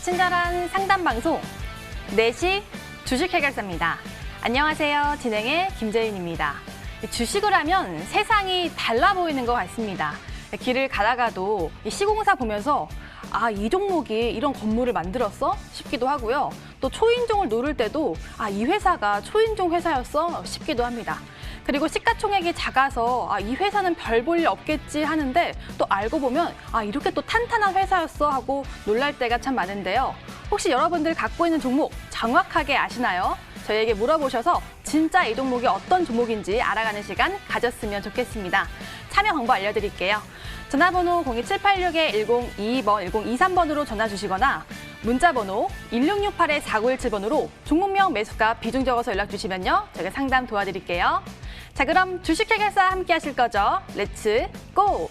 친절한 상담 방송 4시 주식 해결사입니다. 안녕하세요. 진행의 김재윤입니다. 주식을 하면 세상이 달라 보이는 것 같습니다. 길을 가다가도 시공사 보면서 이 종목이 이런 건물을 만들었어? 싶기도 하고요. 또 초인종을 누를 때도 이 회사가 초인종 회사였어? 싶기도 합니다. 그리고 시가총액이 작아서 이 회사는 별 볼 일 없겠지 하는데 또 알고 보면 이렇게 또 탄탄한 회사였어 하고 놀랄 때가 참 많은데요. 혹시 여러분들 갖고 있는 종목 정확하게 아시나요? 저희에게 물어보셔서 진짜 이 종목이 어떤 종목인지 알아가는 시간 가졌으면 좋겠습니다. 참여 방법 알려드릴게요. 전화번호 02786-1022번, 1023번으로 전화 주시거나 문자번호 1668-4917번으로 종목명, 매수가, 비중 적어서 연락 주시면요. 저희가 상담 도와드릴게요. 자, 그럼 주식 해결사 함께 하실 거죠? 렛츠 고!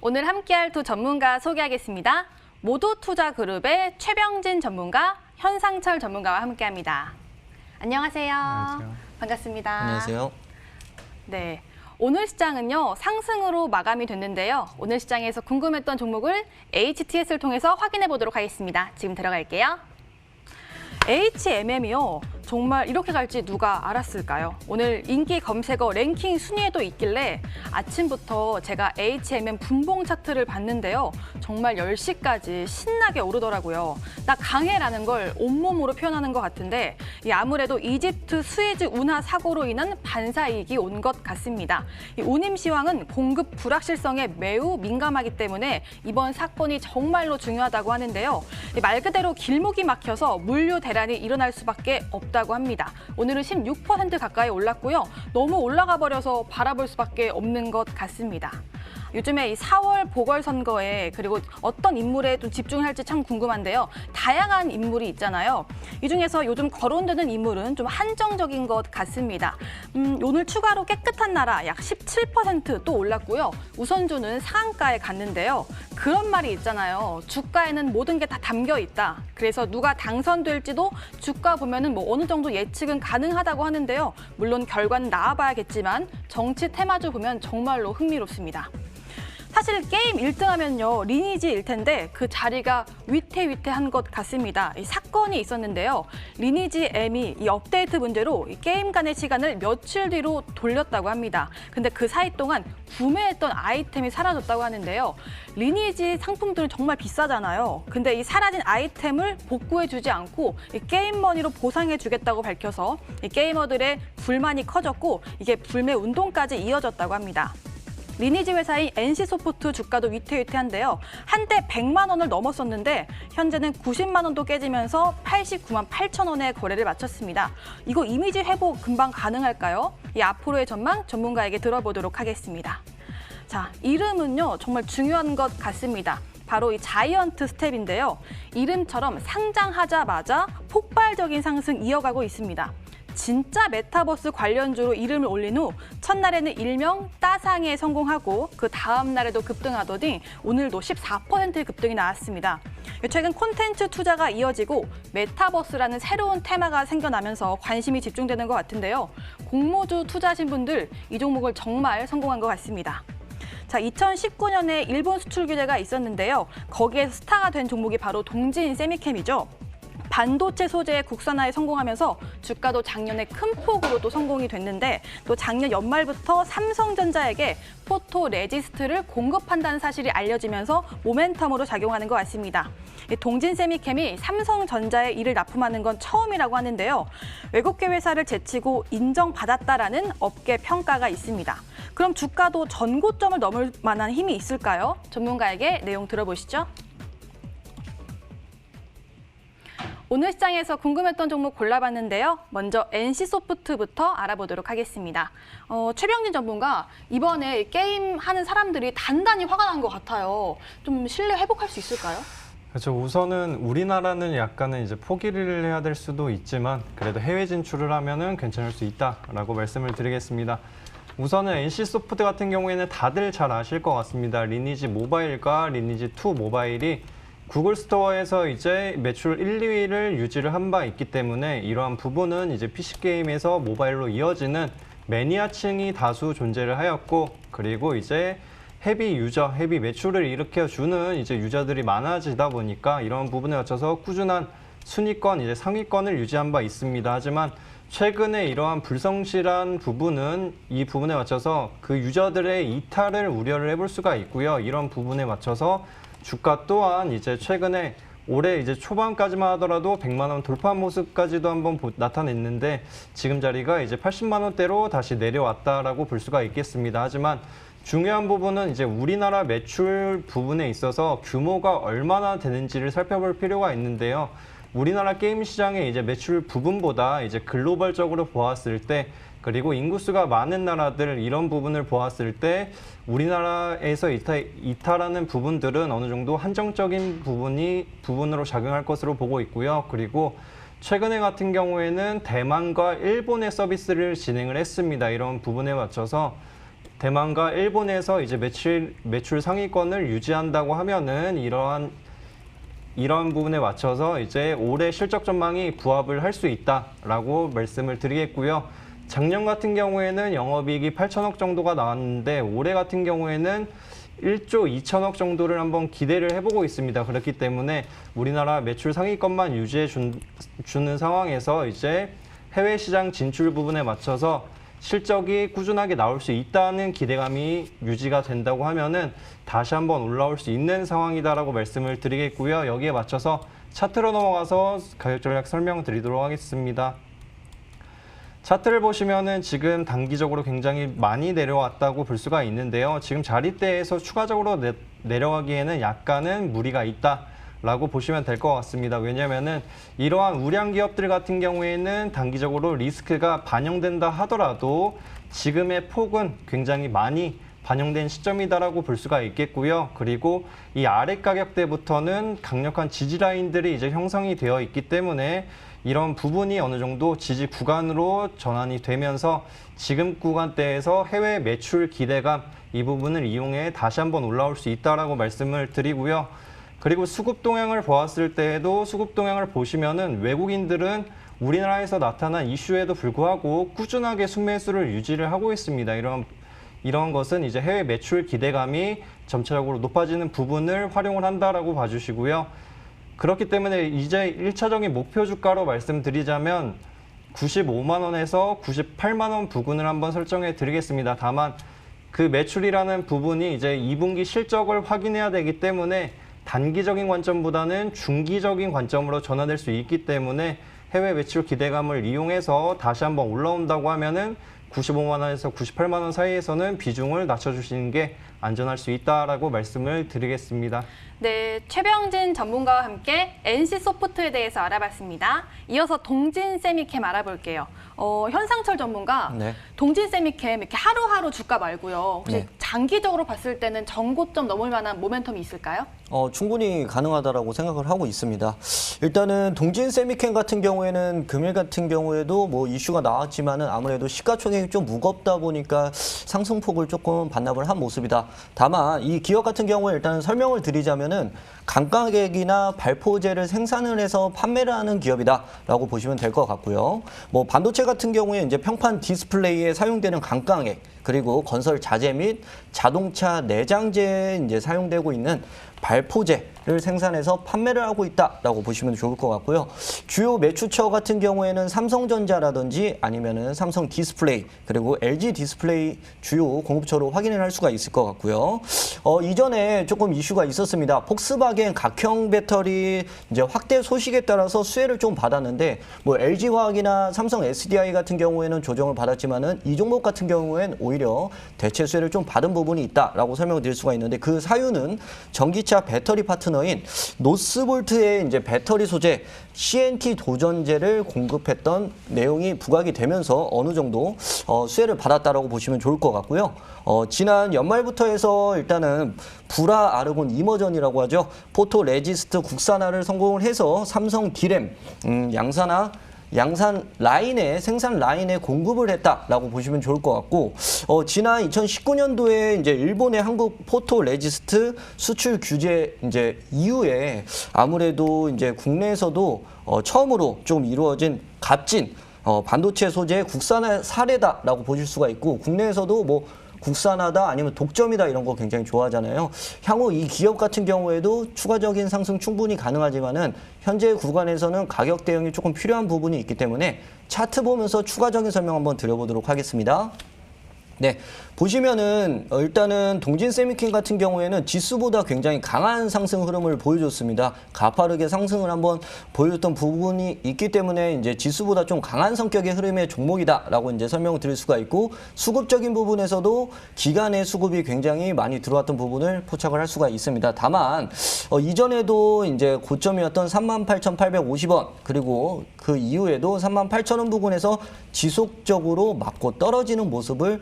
오늘 함께할 두 전문가 소개하겠습니다. 모두투자그룹의 최병진 전문가, 현상철 전문가와 함께합니다. 안녕하세요. 안녕하세요. 반갑습니다. 안녕하세요. 네, 오늘 시장은요 상승으로 마감이 됐는데요. 오늘 시장에서 궁금했던 종목을 HTS를 통해서 확인해 보도록 하겠습니다. 지금 들어갈게요. HMM이요. 정말 이렇게 갈지 누가 알았을까요? 오늘 인기 검색어 랭킹 순위에도 있길래 아침부터 제가 HMM 분봉 차트를 봤는데요. 정말 10시까지 신나게 오르더라고요. 나 강해라는 걸 온몸으로 표현하는 것 같은데 아무래도 이집트 스에즈 운하 사고로 인한 반사이익이 온 것 같습니다. 이 운임시황은 공급 불확실성에 매우 민감하기 때문에 이번 사건이 정말로 중요하다고 하는데요. 말 그대로 길목이 막혀서 물류 대란이 일어날 수밖에 없다고 합니다. 오늘은 16% 가까이 올랐고요. 너무 올라가 버려서 바라볼 수밖에 없는 것 같습니다. 요즘에 이 4월 보궐선거에 그리고 어떤 인물에 좀 집중할지 참 궁금한데요. 다양한 인물이 있잖아요. 이 중에서 요즘 거론되는 인물은 좀 한정적인 것 같습니다. 오늘 추가로 깨끗한 나라 약 17% 올랐고요. 우선주는 상한가에 갔는데요. 그런 말이 있잖아요. 주가에는 모든 게 다 담겨 있다. 그래서 누가 당선될지도 주가 보면은 어느 정도 예측은 가능하다고 하는데요. 물론 결과는 나와봐야겠지만 정치 테마주 보면 정말로 흥미롭습니다. 사실 게임 1등 하면요 리니지일 텐데 그 자리가 위태위태한 것 같습니다. 이 사건이 있었는데요. 리니지 M이 이 업데이트 문제로 이 게임 간의 시간을 며칠 뒤로 돌렸다고 합니다. 근데 그 사이 동안 구매했던 아이템이 사라졌다고 하는데요. 리니지 상품들은 정말 비싸잖아요. 근데 이 사라진 아이템을 복구해주지 않고 이 게임머니로 보상해주겠다고 밝혀서 이 게이머들의 불만이 커졌고 이게 불매 운동까지 이어졌다고 합니다. 리니지 회사인 NC소프트 주가도 위태위태한데요. 한때 100만 원을 넘었었는데 현재는 90만 원도 깨지면서 89만 8천 원의 거래를 마쳤습니다. 이거 이미지 회복 금방 가능할까요? 이 앞으로의 전망 전문가에게 들어보도록 하겠습니다. 자, 이름은요 정말 중요한 것 같습니다. 바로 이 자이언트 스텝인데요. 이름처럼 상장하자마자 폭발적인 상승 이어가고 있습니다. 진짜 메타버스 관련주로 이름을 올린 후 첫날에는 일명 따상에 성공하고 그 다음 날에도 급등하더니 오늘도 14% 급등이 나왔습니다. 최근 콘텐츠 투자가 이어지고 메타버스라는 새로운 테마가 생겨나면서 관심이 집중되는 것 같은데요. 공모주 투자하신 분들 이 종목을 정말 성공한 것 같습니다. 자, 2019년에 일본 수출 규제가 있었는데요. 거기에서 스타가 된 종목이 바로 동진 세미캠이죠. 반도체 소재의 국산화에 성공하면서 주가도 작년에 큰 폭으로 또 성공이 됐는데 또 작년 연말부터 삼성전자에게 포토 레지스트를 공급한다는 사실이 알려지면서 모멘텀으로 작용하는 것 같습니다. 동진세미캠이 삼성전자에 이를 납품하는 건 처음이라고 하는데요. 외국계 회사를 제치고 인정받았다라는 업계 평가가 있습니다. 그럼 주가도 전고점을 넘을 만한 힘이 있을까요? 전문가에게 내용 들어보시죠. 오늘 시장에서 궁금했던 종목 골라봤는데요. 먼저 NC소프트부터 알아보도록 하겠습니다. 최병진 전문가, 이번에 게임 하는 사람들이 단단히 화가 난 것 같아요. 좀 신뢰 회복할 수 있을까요? 그렇죠. 우선은 우리나라는 약간은 이제 포기를 해야 될 수도 있지만 그래도 해외 진출을 하면은 괜찮을 수 있다라고 말씀을 드리겠습니다. 우선은 NC소프트 같은 경우에는 다들 잘 아실 것 같습니다. 리니지 모바일과 리니지 2 모바일이 구글 스토어에서 이제 매출 1, 2위를 유지를 한 바 있기 때문에 이러한 부분은 이제 PC게임에서 모바일로 이어지는 매니아층이 다수 존재를 하였고, 그리고 이제 헤비 유저, 헤비 매출을 일으켜주는 이제 유저들이 많아지다 보니까 이런 부분에 맞춰서 꾸준한 순위권, 이제 상위권을 유지한 바 있습니다. 하지만 최근에 이러한 불성실한 부분은 이 부분에 맞춰서 그 유저들의 이탈을 우려를 해볼 수가 있고요. 이런 부분에 맞춰서 주가 또한 이제 최근에 올해 이제 초반까지만 하더라도 100만 원 돌파 모습까지도 한번 나타냈는데 지금 자리가 이제 80만 원대로 다시 내려왔다라고 볼 수가 있겠습니다. 하지만 중요한 부분은 이제 우리나라 매출 부분에 있어서 규모가 얼마나 되는지를 살펴볼 필요가 있는데요. 우리나라 게임 시장의 이제 매출 부분보다 이제 글로벌적으로 보았을 때, 그리고 인구수가 많은 나라들 이런 부분을 보았을 때 우리나라에서 이탈하는 부분들은 어느 정도 한정적인 부분으로 작용할 것으로 보고 있고요. 그리고 최근에 같은 경우에는 대만과 일본의 서비스를 진행을 했습니다. 이런 부분에 맞춰서 대만과 일본에서 이제 매출 상위권을 유지한다고 하면은 이러한 부분에 맞춰서 이제 올해 실적 전망이 부합을 할 수 있다라고 말씀을 드리겠고요. 작년 같은 경우에는 영업이익이 8천억 정도가 나왔는데 올해 같은 경우에는 1조 2천억 정도를 한번 기대를 해보고 있습니다. 그렇기 때문에 우리나라 매출 상위권만 유지해 주는 상황에서 이제 해외 시장 진출 부분에 맞춰서 실적이 꾸준하게 나올 수 있다는 기대감이 유지가 된다고 하면은 다시 한번 올라올 수 있는 상황이다라고 말씀을 드리겠고요. 여기에 맞춰서 차트로 넘어가서 가격 전략 설명드리도록 하겠습니다. 차트를 보시면은 지금 단기적으로 굉장히 많이 내려왔다고 볼 수가 있는데요. 지금 자리대에서 추가적으로 내려가기에는 약간은 무리가 있다라고 보시면 될 것 같습니다. 왜냐면은 이러한 우량 기업들 같은 경우에는 단기적으로 리스크가 반영된다 하더라도 지금의 폭은 굉장히 많이 반영된 시점이다라고 볼 수가 있겠고요. 그리고 이 아래 가격대부터는 강력한 지지 라인들이 이제 형성이 되어 있기 때문에 이런 부분이 어느 정도 지지 구간으로 전환이 되면서 지금 구간대에서 해외 매출 기대감 이 부분을 이용해 다시 한번 올라올 수 있다라고 말씀을 드리고요. 그리고 수급 동향을 보았을 때에도 수급 동향을 보시면은 외국인들은 우리나라에서 나타난 이슈에도 불구하고 꾸준하게 순매수를 유지를 하고 있습니다. 이런 것은 이제 해외 매출 기대감이 점차적으로 높아지는 부분을 활용을 한다라고 봐주시고요. 그렇기 때문에 이제 1차적인 목표 주가로 말씀드리자면 95만 원에서 98만 원 부근을 한번 설정해 드리겠습니다. 다만 그 매출이라는 부분이 이제 2분기 실적을 확인해야 되기 때문에 단기적인 관점보다는 중기적인 관점으로 전환될 수 있기 때문에 해외 매출 기대감을 이용해서 다시 한번 올라온다고 하면은 95만 원에서 98만 원 사이에서는 비중을 낮춰주시는 게 안전할 수 있다라고 말씀을 드리겠습니다. 네, 최병진 전문가와 함께 NC소프트에 대해서 알아봤습니다. 이어서 동진세미캠 알아볼게요. 현상철 전문가, 네. 동진세미캠 이렇게 하루하루 주가 말고요. 혹시 네. 장기적으로 봤을 때는 전고점 넘을 만한 모멘텀이 있을까요? 충분히 가능하다라고 생각을 하고 있습니다. 일단은 동진세미캠 같은 경우에는 금일 같은 경우에도 뭐 이슈가 나왔지만은 아무래도 시가총액이 좀 무겁다 보니까 상승폭을 조금 반납을 한 모습이다. 다만 이 기업 같은 경우에 일단 설명을 드리자면은 강가객이나 발포제를 생산을 해서 판매를 하는 기업이다라고 보시면 될 것 같고요. 뭐 반도체 같은 경우에 이제 평판 디스플레이에 사용되는 강가액, 그리고 건설 자재 및 자동차 내장재에 이제 사용되고 있는 발포제를 생산해서 판매를 하고 있다라고 보시면 좋을 것 같고요. 주요 매출처 같은 경우에는 삼성전자라든지 아니면은 삼성 디스플레이 그리고 LG 디스플레이 주요 공급처로 확인을 할 수가 있을 것 같고요. 이전에 조금 이슈가 있었습니다. 폭스바겐 각형 배터리 이제 확대 소식에 따라서 수혜를 좀 받았는데 뭐 LG화학이나 삼성 SDI 같은 경우에는 조정을 받았지만은 이 종목 같은 경우에는 오히려 대체 수혜를 좀 받은 부분이 있다라고 설명을 드릴 수가 있는데 그 사유는 전기차 전기차 배터리 파트너인 노스볼트의 이제 배터리 소재 CNT 도전제를 공급했던 내용이 부각이 되면서 어느 정도 수혜를 받았다라고 보시면 좋을 것 같고요. 지난 연말부터 해서 일단은 불화 아르곤 이머전이라고 하죠. 포토 레지스트 국산화를 성공을 해서 삼성 디램 양산 라인에 생산 라인에 공급을 했다라고 보시면 좋을 것 같고 지난 2019년도에 이제 일본의 한국 포토 레지스트 수출 규제 이제 이후에 아무래도 이제 국내에서도 처음으로 좀 이루어진 값진 반도체 소재 국산화 사례다라고 보실 수가 있고 국내에서도 뭐 국산화다 아니면 독점이다 이런 거 굉장히 좋아하잖아요. 향후 이 기업 같은 경우에도 추가적인 상승 충분히 가능하지만은 현재 구간에서는 가격 대응이 조금 필요한 부분이 있기 때문에 차트 보면서 추가적인 설명 한번 드려보도록 하겠습니다. 네, 보시면은 일단은 동진 세미킨 같은 경우에는 지수보다 굉장히 강한 상승 흐름을 보여줬습니다. 가파르게 상승을 한번 보여줬던 부분이 있기 때문에 이제 지수보다 좀 강한 성격의 흐름의 종목이다라고 이제 설명을 드릴 수가 있고 수급적인 부분에서도 기간의 수급이 굉장히 많이 들어왔던 부분을 포착을 할 수가 있습니다. 다만 이전에도 이제 고점이었던 38,850원 그리고 그 이후에도 38,000원 부근에서 지속적으로 맞고 떨어지는 모습을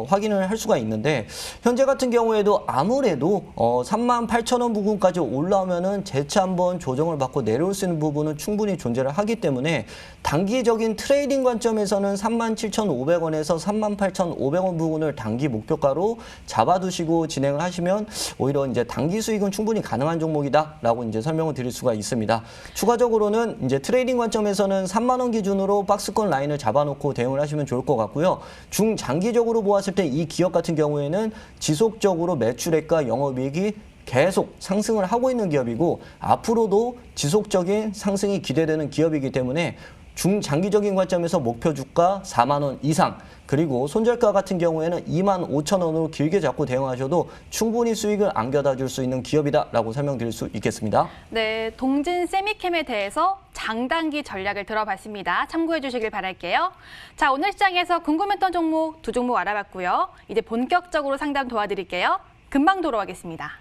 확인을 할 수가 있는데 현재 같은 경우에도 아무래도 38,000원 부근까지 올라오면은 재차 한번 조정을 받고 내려올 수 있는 부분은 충분히 존재를 하기 때문에 단기적인 트레이딩 관점에서는 37,500원에서 38,500원 부분을 단기 목표가로 잡아두시고 진행을 하시면 오히려 이제 단기 수익은 충분히 가능한 종목이다라고 이제 설명을 드릴 수가 있습니다. 추가적으로는 이제 트레이딩 관점에서는 3만 원 기준으로 박스권 라인을 잡아놓고 대응을 하시면 좋을 것 같고요. 중장기적으로 보았을 때 이 기업 같은 경우에는 지속적으로 매출액과 영업이익이 계속 상승을 하고 있는 기업이고 앞으로도 지속적인 상승이 기대되는 기업이기 때문에 중장기적인 관점에서 목표 주가 4만 원 이상 그리고 손절가 같은 경우에는 2만 5천 원으로 길게 잡고 대응하셔도 충분히 수익을 안겨다 줄 수 있는 기업이다라고 설명드릴 수 있겠습니다. 네, 동진 세미캠에 대해서 장단기 전략을 들어봤습니다. 참고해 주시길 바랄게요. 자, 오늘 시장에서 궁금했던 종목 두 종목 알아봤고요. 이제 본격적으로 상담 도와드릴게요. 금방 돌아오겠습니다.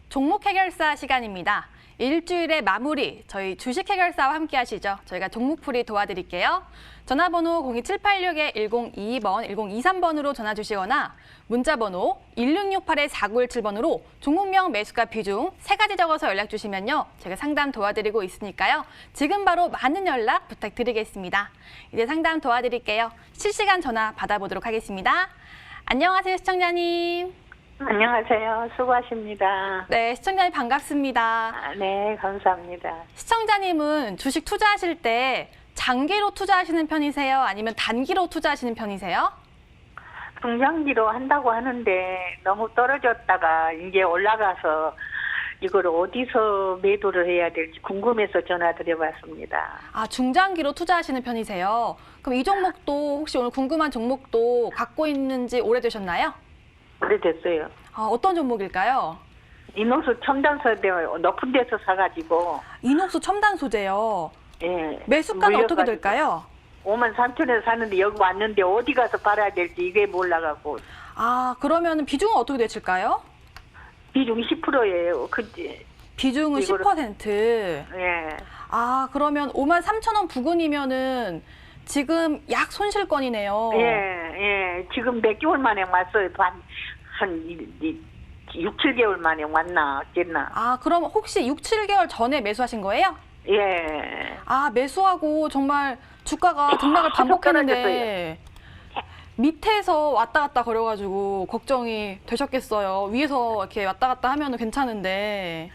종목 해결사 시간입니다. 일주일의 마무리, 저희 주식 해결사와 함께 하시죠. 저희가 종목풀이 도와드릴게요. 전화번호 02786-1022번, 1023번으로 전화 주시거나 문자번호 1668-4917번으로 종목명, 매수가, 비중 3가지 적어서 연락 주시면요. 제가 상담 도와드리고 있으니까요. 지금 바로 많은 연락 부탁드리겠습니다. 이제 상담 도와드릴게요. 실시간 전화 받아보도록 하겠습니다. 안녕하세요, 시청자님. 안녕하세요. 수고하십니다. 네, 시청자님 반갑습니다. 네, 감사합니다. 시청자님은 주식 투자하실 때 장기로 투자하시는 편이세요? 아니면 단기로 투자하시는 편이세요? 중장기로 한다고 하는데 너무 떨어졌다가 이제 올라가서 이걸 어디서 매도를 해야 될지 궁금해서 전화드려봤습니다. 아, 중장기로 투자하시는 편이세요? 그럼 이 종목도 혹시 오늘 궁금한 종목도 갖고 있는지 오래되셨나요? 오래됐어요. 아, 어떤 종목일까요? 이노수 첨단소재 높은 데서 사가지고 이녹수 첨단 소재요. 예, 매수가는 어떻게 물려가지고 될까요? 53,000원에 사는데 여기 왔는데 어디 가서 팔아야 될지 이게 몰라가고 아, 그러면 비중은 어떻게 되실까요? 비중 10%예요. 그지? 비중은 이거를- 10%. 예. 아, 그러면 53,000원 부근이면은 지금 약 손실권이네요. 예. 지금 몇 개월 만에 왔어요. 한 6, 7개월 만에 왔나, 어쨌나. 아, 그럼 혹시 6, 7개월 전에 매수하신 거예요? 예. 아, 매수하고 정말 주가가 등락을 반복했는데 밑에서 왔다 갔다 거려가지고 걱정이 되셨겠어요. 위에서 이렇게 왔다 갔다 하면 괜찮은데.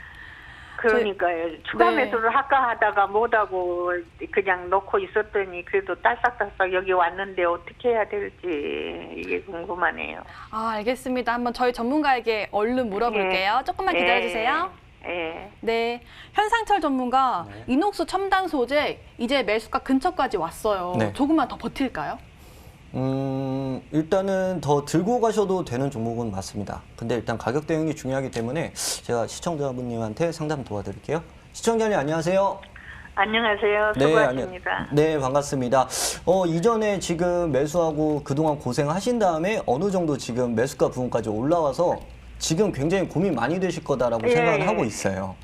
그러니까요. 추가 네. 매수를 할까 하다가 못하고 그냥 놓고 있었더니 그래도 딸싹딸싹 여기 왔는데 어떻게 해야 될지 이게 궁금하네요. 아, 알겠습니다. 한번 저희 전문가에게 얼른 물어볼게요. 조금만 기다려주세요. 예. 네, 현상철 전문가, 네. 이녹수 첨단 소재 이제 매수가 근처까지 왔어요. 네. 조금만 더 버틸까요? 일단은 더 들고 가셔도 되는 종목은 맞습니다. 근데 일단 가격 대응이 중요하기 때문에 제가 시청자분님한테 상담 도와드릴게요. 시청자님 안녕하세요. 안녕하세요. 네, 수고하십니다. 네, 반갑습니다. 이전에 지금 매수하고 그동안 고생하신 다음에 어느 정도 지금 매수가 부분까지 올라와서 지금 굉장히 고민 많이 되실 거다라고 예, 생각을 예. 하고 있어요.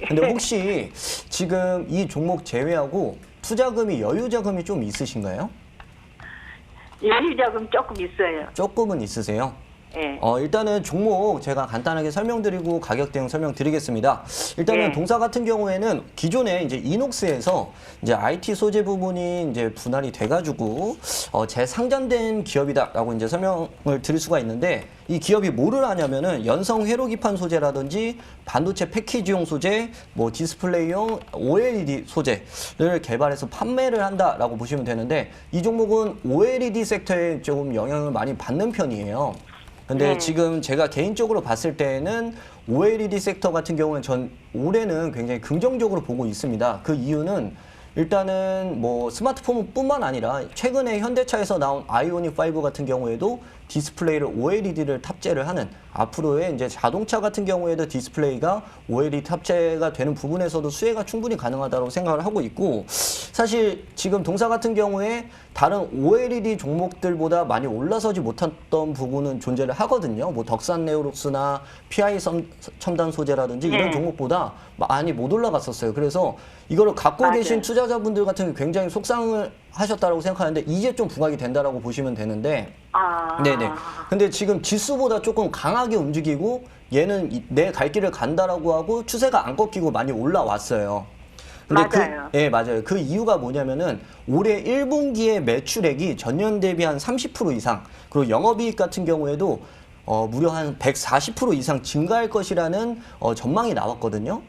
근데 혹시 지금 이 종목 제외하고 투자금이 여유 자금이 좀 있으신가요? 여유자금 조금 있어요. 조금은 있으세요? 예. 일단은 종목 제가 간단하게 설명드리고 가격 대응 설명드리겠습니다. 일단은 예. 동사 같은 경우에는 기존에 이제 이녹스에서 이제 IT 소재 부분이 이제 분할이 돼가지고 재상장된 기업이다라고 이제 설명을 드릴 수가 있는데 이 기업이 뭐를 하냐면은 연성 회로기판 소재라든지 반도체 패키지용 소재, 뭐 디스플레이용 OLED 소재를 개발해서 판매를 한다라고 보시면 되는데 이 종목은 OLED 섹터에 조금 영향을 많이 받는 편이에요. 근데 지금 제가 개인적으로 봤을 때는 OLED 섹터 같은 경우는 전 올해는 굉장히 긍정적으로 보고 있습니다. 그 이유는 일단은 뭐 스마트폰뿐만 아니라 최근에 현대차에서 나온 아이오닉 5 같은 경우에도 디스플레이를 OLED를 탑재를 하는 앞으로의 이제 자동차 같은 경우에도 디스플레이가 OLED 탑재가 되는 부분에서도 수혜가 충분히 가능하다고 생각을 하고 있고 사실 지금 동사 같은 경우에 다른 OLED 종목들보다 많이 올라서지 못했던 부분은 존재를 하거든요. 뭐 덕산 네오룩스나 PI 첨단 소재라든지 이런 종목보다 많이 못 올라갔었어요. 그래서 이거를 갖고 맞아요. 계신 투자자분들 같은 경우 굉장히 속상을 하셨다고 생각하는데 이제 좀 부각이 된다라고 보시면 되는데 네네. 근데 지금 지수보다 조금 강하게 움직이고 얘는 내 갈 길을 간다라고 하고 추세가 안 꺾이고 많이 올라왔어요. 근데 맞아요. 네, 맞아요. 그 이유가 뭐냐면은 올해 1분기의 매출액이 전년 대비 한 30% 이상, 그리고 영업이익 같은 경우에도 무려 한 140% 이상 증가할 것이라는 전망이 나왔거든요.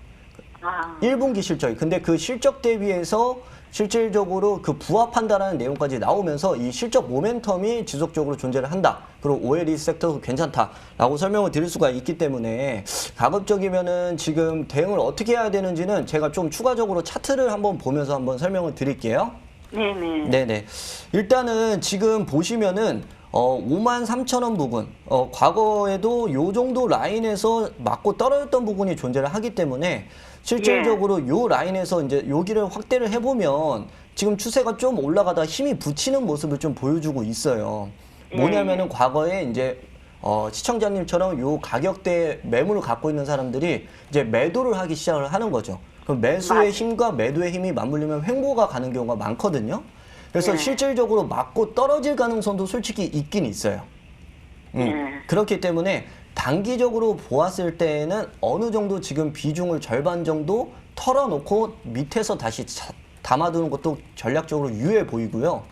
1분기 실적이. 근데 그 실적 대비해서 실질적으로 그 부합한다라는 내용까지 나오면서 이 실적 모멘텀이 지속적으로 존재를 한다. 그리고 OLED 섹터도 괜찮다라고 설명을 드릴 수가 있기 때문에 가급적이면은 지금 대응을 어떻게 해야 되는지는 제가 좀 추가적으로 차트를 한번 보면서 한번 설명을 드릴게요. 네네. 네네. 일단은 지금 보시면은 53,000원 부분, 과거에도 요 정도 라인에서 맞고 떨어졌던 부분이 존재를 하기 때문에 실질적으로 요 라인에서 이제 여기를 확대를 해보면 지금 추세가 좀 올라가다 힘이 붙이는 모습을 좀 보여주고 있어요. 뭐냐면은 과거에 이제 시청자님처럼 요 가격대 매물을 갖고 있는 사람들이 이제 매도를 하기 시작을 하는 거죠. 그럼 매수의 힘과 매도의 힘이 맞물리면 횡보가 가는 경우가 많거든요. 그래서 실질적으로 맞고 떨어질 가능성도 솔직히 있긴 있어요. 그렇기 때문에 단기적으로 보았을 때에는 어느 정도 지금 비중을 절반 정도 털어놓고 밑에서 다시 담아두는 것도 전략적으로 유효해 보이고요.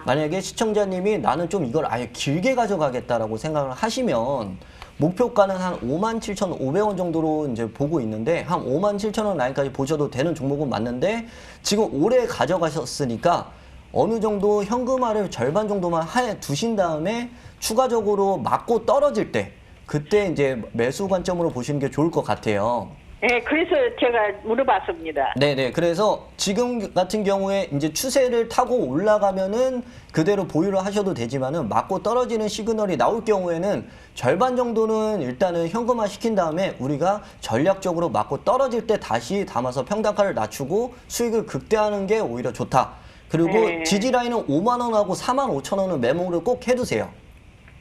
만약에 시청자님이 나는 좀 이걸 아예 길게 가져가겠다라고 생각을 하시면 목표가는 한 57,500원 정도로 이제 보고 있는데 한 57,000원 라인까지 보셔도 되는 종목은 맞는데 지금 오래 가져가셨으니까 어느 정도 현금화를 절반 정도만 해 두신 다음에 추가적으로 맞고 떨어질 때 그때 이제 매수 관점으로 보시는 게 좋을 것 같아요. 네, 그래서 제가 물어봤습니다. 네네. 그래서 지금 같은 경우에 이제 추세를 타고 올라가면은 그대로 보유를 하셔도 되지만은 맞고 떨어지는 시그널이 나올 경우에는 절반 정도는 일단은 현금화 시킨 다음에 우리가 전략적으로 맞고 떨어질 때 다시 담아서 평단가를 낮추고 수익을 극대화하는 게 오히려 좋다. 그리고 지지 라인은 5만 원하고 4만 5천 원은 메모를 꼭 해두세요.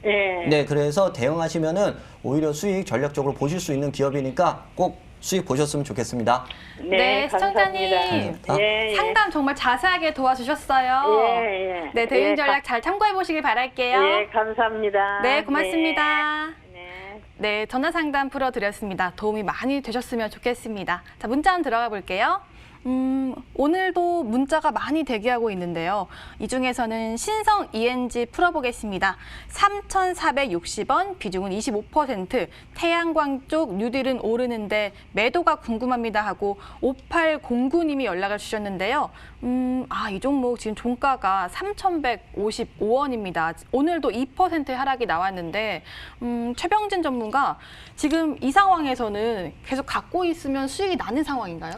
네, 그래서 대응하시면은 오히려 수익 전략적으로 보실 수 있는 기업이니까 꼭 수익 보셨으면 좋겠습니다. 네, 시청자님. 감사합니다. 상담 정말 자세하게 도와주셨어요. 네, 대응 전략 잘 참고해 보시길 바랄게요. 예, 감사합니다. 네, 고맙습니다. 네. 네, 전화 상담 풀어드렸습니다. 도움이 많이 되셨으면 좋겠습니다. 자, 문자 한번 들어가 볼게요. 오늘도 문자가 많이 대기하고 있는데요. 이 중에서는 신성 ENG 풀어보겠습니다. 3,460원, 비중은 25%, 태양광 쪽 뉴딜은 오르는데 매도가 궁금합니다 하고 5809님이 연락을 주셨는데요. 이 종목 지금 종가가 3,155원입니다. 오늘도 2% 하락이 나왔는데 최병진 전문가, 지금 이 상황에서는 계속 갖고 있으면 수익이 나는 상황인가요?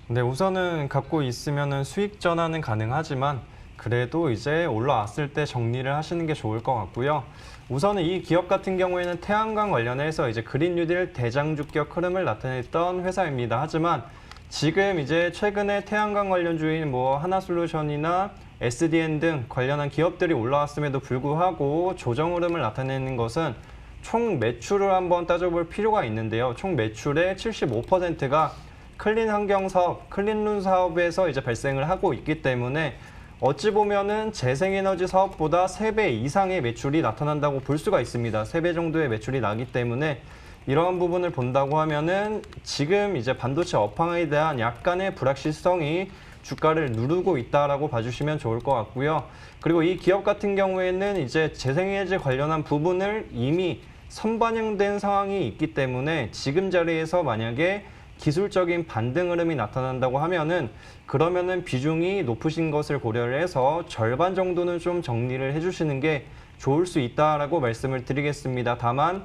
네, 우선은 갖고 있으면은 수익 전환은 가능하지만 그래도 이제 올라왔을 때 정리를 하시는 게 좋을 것 같고요. 우선은 이 기업 같은 경우에는 태양광 관련해서 이제 그린 뉴딜 대장주격 흐름을 나타냈던 회사입니다. 하지만 지금 이제 최근에 태양광 관련주인 뭐 하나솔루션이나 SDN 등 관련한 기업들이 올라왔음에도 불구하고 조정 흐름을 나타내는 것은 총 매출을 한번 따져볼 필요가 있는데요. 총 매출의 75%가 클린 환경 사업, 클린룸 사업에서 이제 발생을 하고 있기 때문에 어찌 보면은 재생에너지 사업보다 3배 이상의 매출이 나타난다고 볼 수가 있습니다. 3배 정도의 매출이 나기 때문에 이러한 부분을 본다고 하면은 지금 이제 반도체 업황에 대한 약간의 불확실성이 주가를 누르고 있다라고 봐주시면 좋을 것 같고요. 그리고 이 기업 같은 경우에는 이제 재생에너지 관련한 부분을 이미 선반영된 상황이 있기 때문에 지금 자리에서 만약에 기술적인 반등 흐름이 나타난다고 하면은 그러면은 비중이 높으신 것을 고려를 해서 절반 정도는 좀 정리를 해주시는 게 좋을 수 있다라고 말씀을 드리겠습니다. 다만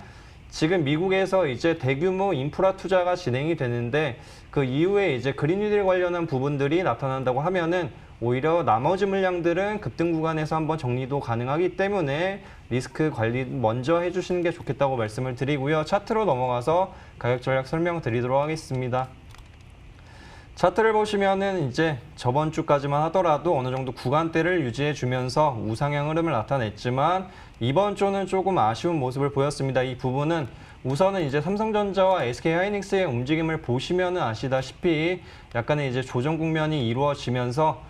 지금 미국에서 이제 대규모 인프라 투자가 진행이 되는데 그 이후에 이제 그린 뉴딜 관련한 부분들이 나타난다고 하면은 오히려 나머지 물량들은 급등 구간에서 한번 정리도 가능하기 때문에 리스크 관리 먼저 해주시는 게 좋겠다고 말씀을 드리고요. 차트로 넘어가서 가격 전략 설명드리도록 하겠습니다. 차트를 보시면은 이제 저번 주까지만 하더라도 어느 정도 구간대를 유지해 주면서 우상향 흐름을 나타냈지만 이번 주는 조금 아쉬운 모습을 보였습니다. 이 부분은 우선은 이제 삼성전자와 SK하이닉스의 움직임을 보시면은 아시다시피 약간의 이제 조정 국면이 이루어지면서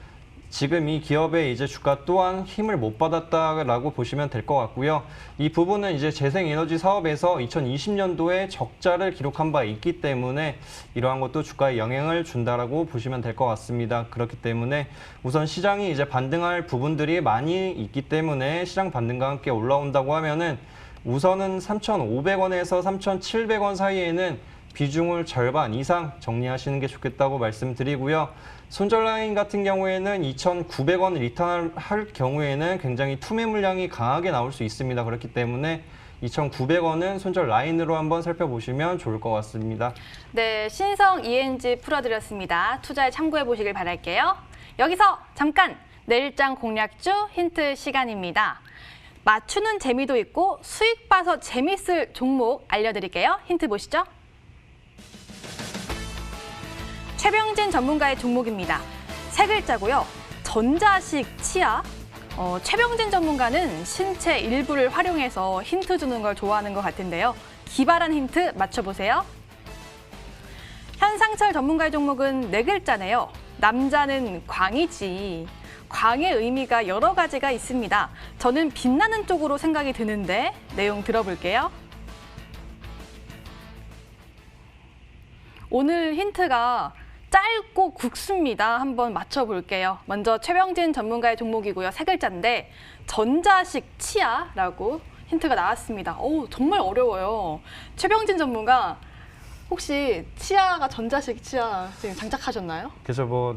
지금 이 기업의 이제 주가 또한 힘을 못 받았다라고 보시면 될 것 같고요. 이 부분은 이제 재생에너지 사업에서 2020년도에 적자를 기록한 바 있기 때문에 이러한 것도 주가에 영향을 준다라고 보시면 될 것 같습니다. 그렇기 때문에 우선 시장이 이제 반등할 부분들이 많이 있기 때문에 시장 반등과 함께 올라온다고 하면은 우선은 3,500원에서 3,700원 사이에는 비중을 절반 이상 정리하시는 게 좋겠다고 말씀드리고요. 손절 라인 같은 경우에는 2,900원 리턴할 경우에는 굉장히 투매 물량이 강하게 나올 수 있습니다. 그렇기 때문에 2,900원은 손절 라인으로 한번 살펴보시면 좋을 것 같습니다. 네, 신성 ENG 풀어드렸습니다. 투자에 참고해 보시길 바랄게요. 여기서 잠깐 내일장 공략주 힌트 시간입니다. 맞추는 재미도 있고 수익 봐서 재밌을 종목 알려드릴게요. 힌트 보시죠. 최병진 전문가의 종목입니다. 세 글자고요. 전자식 치아. 최병진 전문가는 신체 일부를 활용해서 힌트 주는 걸 좋아하는 것 같은데요. 기발한 힌트 맞춰보세요. 현상철 전문가의 종목은 네 글자네요. 남자는 광이지. 광의 의미가 여러 가지가 있습니다. 저는 빛나는 쪽으로 생각이 드는데 내용 들어볼게요. 오늘 힌트가 짧고 굵습니다. 한번 맞춰볼게요. 먼저 최병진 전문가의 종목이고요. 세 글자인데 전자식 치아라고 힌트가 나왔습니다. 오, 정말 어려워요. 최병진 전문가 혹시 치아가 전자식 치아 지금 장착하셨나요? 그래서 뭐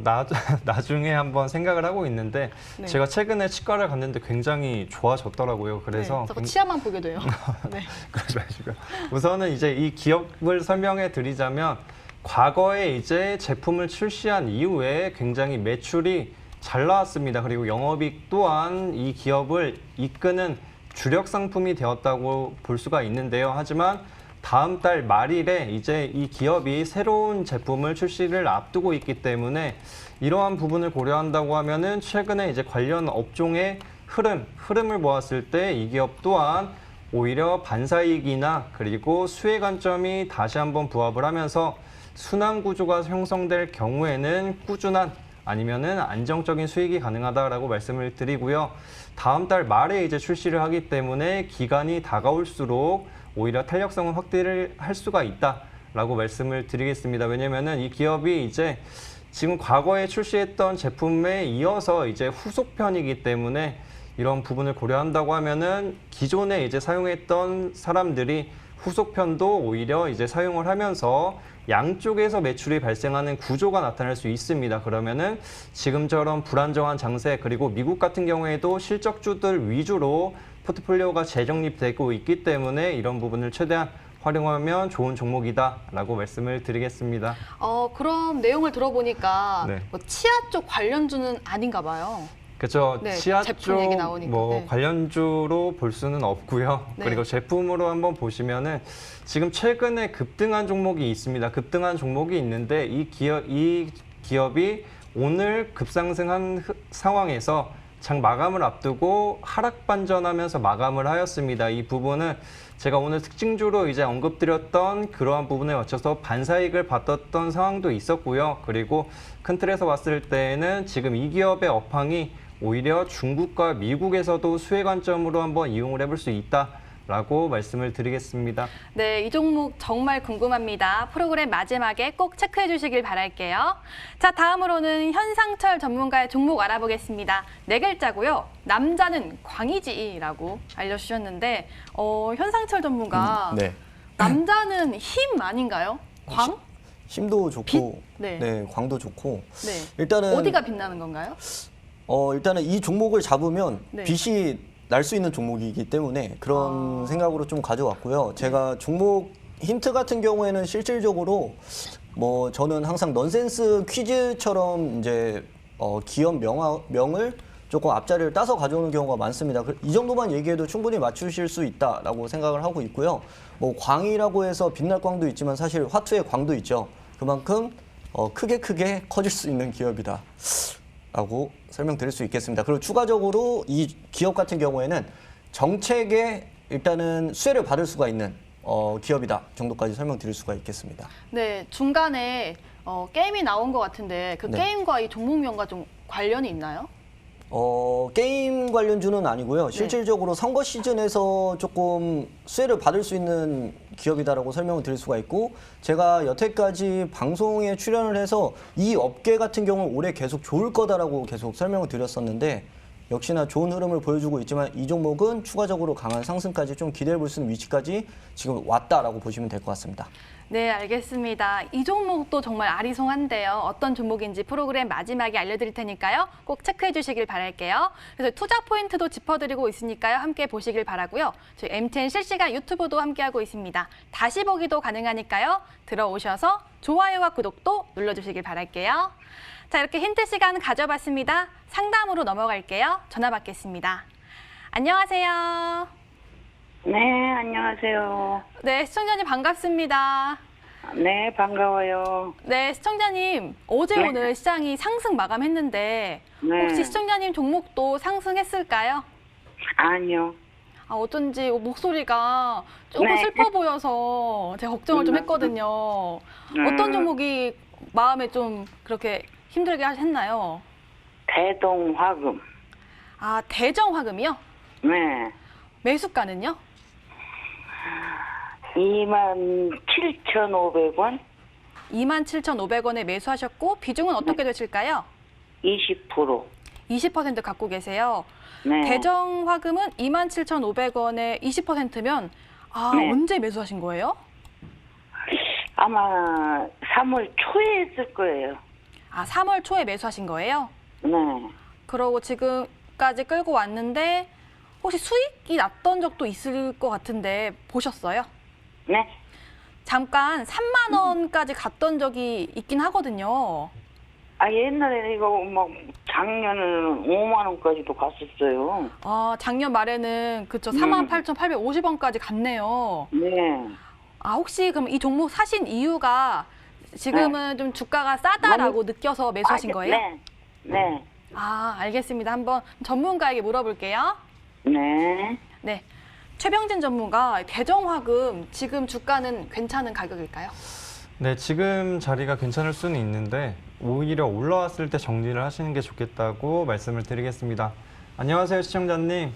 나중에 한번 생각을 하고 있는데 네. 제가 최근에 치과를 갔는데 굉장히 좋아졌더라고요. 그래서 네, 자꾸 치아만 보게 돼요. 네. 그러지 마시고요. 우선은 이제 이 기업을 설명해 드리자면 과거에 이제 제품을 출시한 이후에 굉장히 매출이 잘 나왔습니다. 그리고 영업이익 또한 이 기업을 이끄는 주력 상품이 되었다고 볼 수가 있는데요. 하지만 다음 달 말일에 이제 이 기업이 새로운 제품을 출시를 앞두고 있기 때문에 이러한 부분을 고려한다고 하면은 최근에 이제 관련 업종의 흐름을 보았을 때 이 기업 또한 오히려 반사이익이나 그리고 수혜 관점이 다시 한번 부합을 하면서 순환 구조가 형성될 경우에는 꾸준한 아니면은 안정적인 수익이 가능하다라고 말씀을 드리고요. 다음 달 말에 이제 출시를 하기 때문에 기간이 다가올수록 오히려 탄력성은 확대를 할 수가 있다라고 말씀을 드리겠습니다. 왜냐면은 이 기업이 이제 지금 과거에 출시했던 제품에 이어서 이제 후속편이기 때문에 이런 부분을 고려한다고 하면은 기존에 이제 사용했던 사람들이 후속편도 오히려 이제 사용을 하면서 양쪽에서 매출이 발생하는 구조가 나타날 수 있습니다. 그러면은 지금처럼 불안정한 장세 그리고 미국 같은 경우에도 실적주들 위주로 포트폴리오가 재정립되고 있기 때문에 이런 부분을 최대한 활용하면 좋은 종목이다라고 말씀을 드리겠습니다. 그럼 내용을 들어보니까 네. 뭐 치아 쪽 관련주는 아닌가 봐요. 그렇죠. 네, 치아 제품 얘기 쪽 나오니까. 뭐 네. 관련주로 볼 수는 없고요. 네. 그리고 제품으로 한번 보시면은 지금 최근에 급등한 종목이 있습니다. 급등한 종목이 있는데 이 기업이 오늘 급상승한 상황에서 장 마감을 앞두고 하락 반전하면서 마감을 하였습니다. 이 부분은 제가 오늘 특징주로 이제 언급드렸던 그러한 부분에 맞춰서 반사익을 받았던 상황도 있었고요. 그리고 큰 틀에서 봤을 때에는 지금 이 기업의 업황이 오히려 중국과 미국에서도 수혜 관점으로 한번 이용을 해볼 수 있다라고 말씀을 드리겠습니다. 네, 이 종목 정말 궁금합니다. 프로그램 마지막에 꼭 체크해 주시길 바랄게요. 자, 다음으로는 현상철 전문가의 종목 알아보겠습니다. 네 글자고요. 남자는 광이지라고 알려주셨는데 현상철 전문가 네. 남자는 힘 아닌가요? 광? 힘도 좋고, 빛? 네. 네, 광도 좋고. 네. 일단은 어디가 빛나는 건가요? 일단은 이 종목을 잡으면 네. 빛이 날 수 있는 종목이기 때문에 그런 생각으로 좀 가져왔고요. 제가 종목 힌트 같은 경우에는 실질적으로 뭐 저는 항상 넌센스 퀴즈처럼 이제 기업 명을 조금 앞자리를 따서 가져오는 경우가 많습니다. 이 정도만 얘기해도 충분히 맞추실 수 있다라고 생각을 하고 있고요. 뭐 광이라고 해서 빛날 광도 있지만 사실 화투의 광도 있죠. 그만큼 크게 커질 수 있는 기업이다. 라고 설명드릴 수 있겠습니다. 그리고 추가적으로 이 기업 같은 경우에는 정책에 일단은 수혜를 받을 수가 있는 기업이다 정도까지 설명드릴 수가 있겠습니다. 네, 중간에 게임이 나온 것 같은데 그 네. 게임과 이 종목명과 좀 관련이 있나요? 게임 관련주는 아니고요. 실질적으로 선거 시즌에서 조금 수혜를 받을 수 있는 기업이다라고 설명을 드릴 수가 있고 제가 여태까지 방송에 출연을 해서 이 업계 같은 경우는 올해 계속 좋을 거다라고 계속 설명을 드렸었는데 역시나 좋은 흐름을 보여주고 있지만 이 종목은 추가적으로 강한 상승까지 좀 기대해 볼 수 있는 위치까지 지금 왔다라고 보시면 될 것 같습니다. 네, 알겠습니다. 이 종목도 정말 아리송한데요. 어떤 종목인지 프로그램 마지막에 알려드릴 테니까요. 꼭 체크해 주시길 바랄게요. 그래서 투자 포인트도 짚어드리고 있으니까요. 함께 보시길 바라고요. 저희 MTN 실시간 유튜브도 함께하고 있습니다. 다시 보기도 가능하니까요. 들어오셔서 좋아요와 구독도 눌러주시길 바랄게요. 자, 이렇게 힌트 시간 가져봤습니다. 상담으로 넘어갈게요. 전화 받겠습니다. 안녕하세요. 네, 안녕하세요. 네, 시청자님 반갑습니다. 네, 반가워요. 네, 시청자님 어제 네. 오늘 시장이 상승 마감했는데 네. 혹시 시청자님 종목도 상승했을까요? 아니요. 아, 어쩐지 목소리가 조금 네. 슬퍼 보여서 제가 걱정을 좀 했거든요. 어떤 종목이 마음에 좀 그렇게 힘들게 했나요? 대동화금. 아, 대정화금이요? 네. 매수가는요? 27,500원, 27,500원에 매수하셨고 비중은 어떻게 되실까요? 20%. 20% 갖고 계세요. 네. 대정화금은 27,500원에 20%면 네. 언제 매수하신 거예요? 아마 3월 초에 했을 거예요. 아, 3월 초에 매수하신 거예요? 네. 그러고 지금까지 끌고 왔는데 혹시 수익이 났던 적도 있을 것 같은데 보셨어요? 네. 잠깐 3만 원까지 갔던 적이 있긴 하거든요. 아, 옛날에 이거 막 작년에는 5만 원까지도 갔었어요. 아, 작년 말에는 그쵸 48,850원까지 갔네요. 네. 아, 혹시 그럼 이 종목 사신 이유가 지금은 좀 주가가 싸다라고 느껴서 매수하신 거예요? 네. 네. 아, 알겠습니다. 한번 전문가에게 물어볼게요. 네. 네. 최병진 전문가, 대정화금 지금 주가는 괜찮은 가격일까요? 네, 지금 자리가 괜찮을 수는 있는데 오히려 올라왔을 때 정리를 하시는 게 좋겠다고 말씀을 드리겠습니다. 안녕하세요, 시청자님.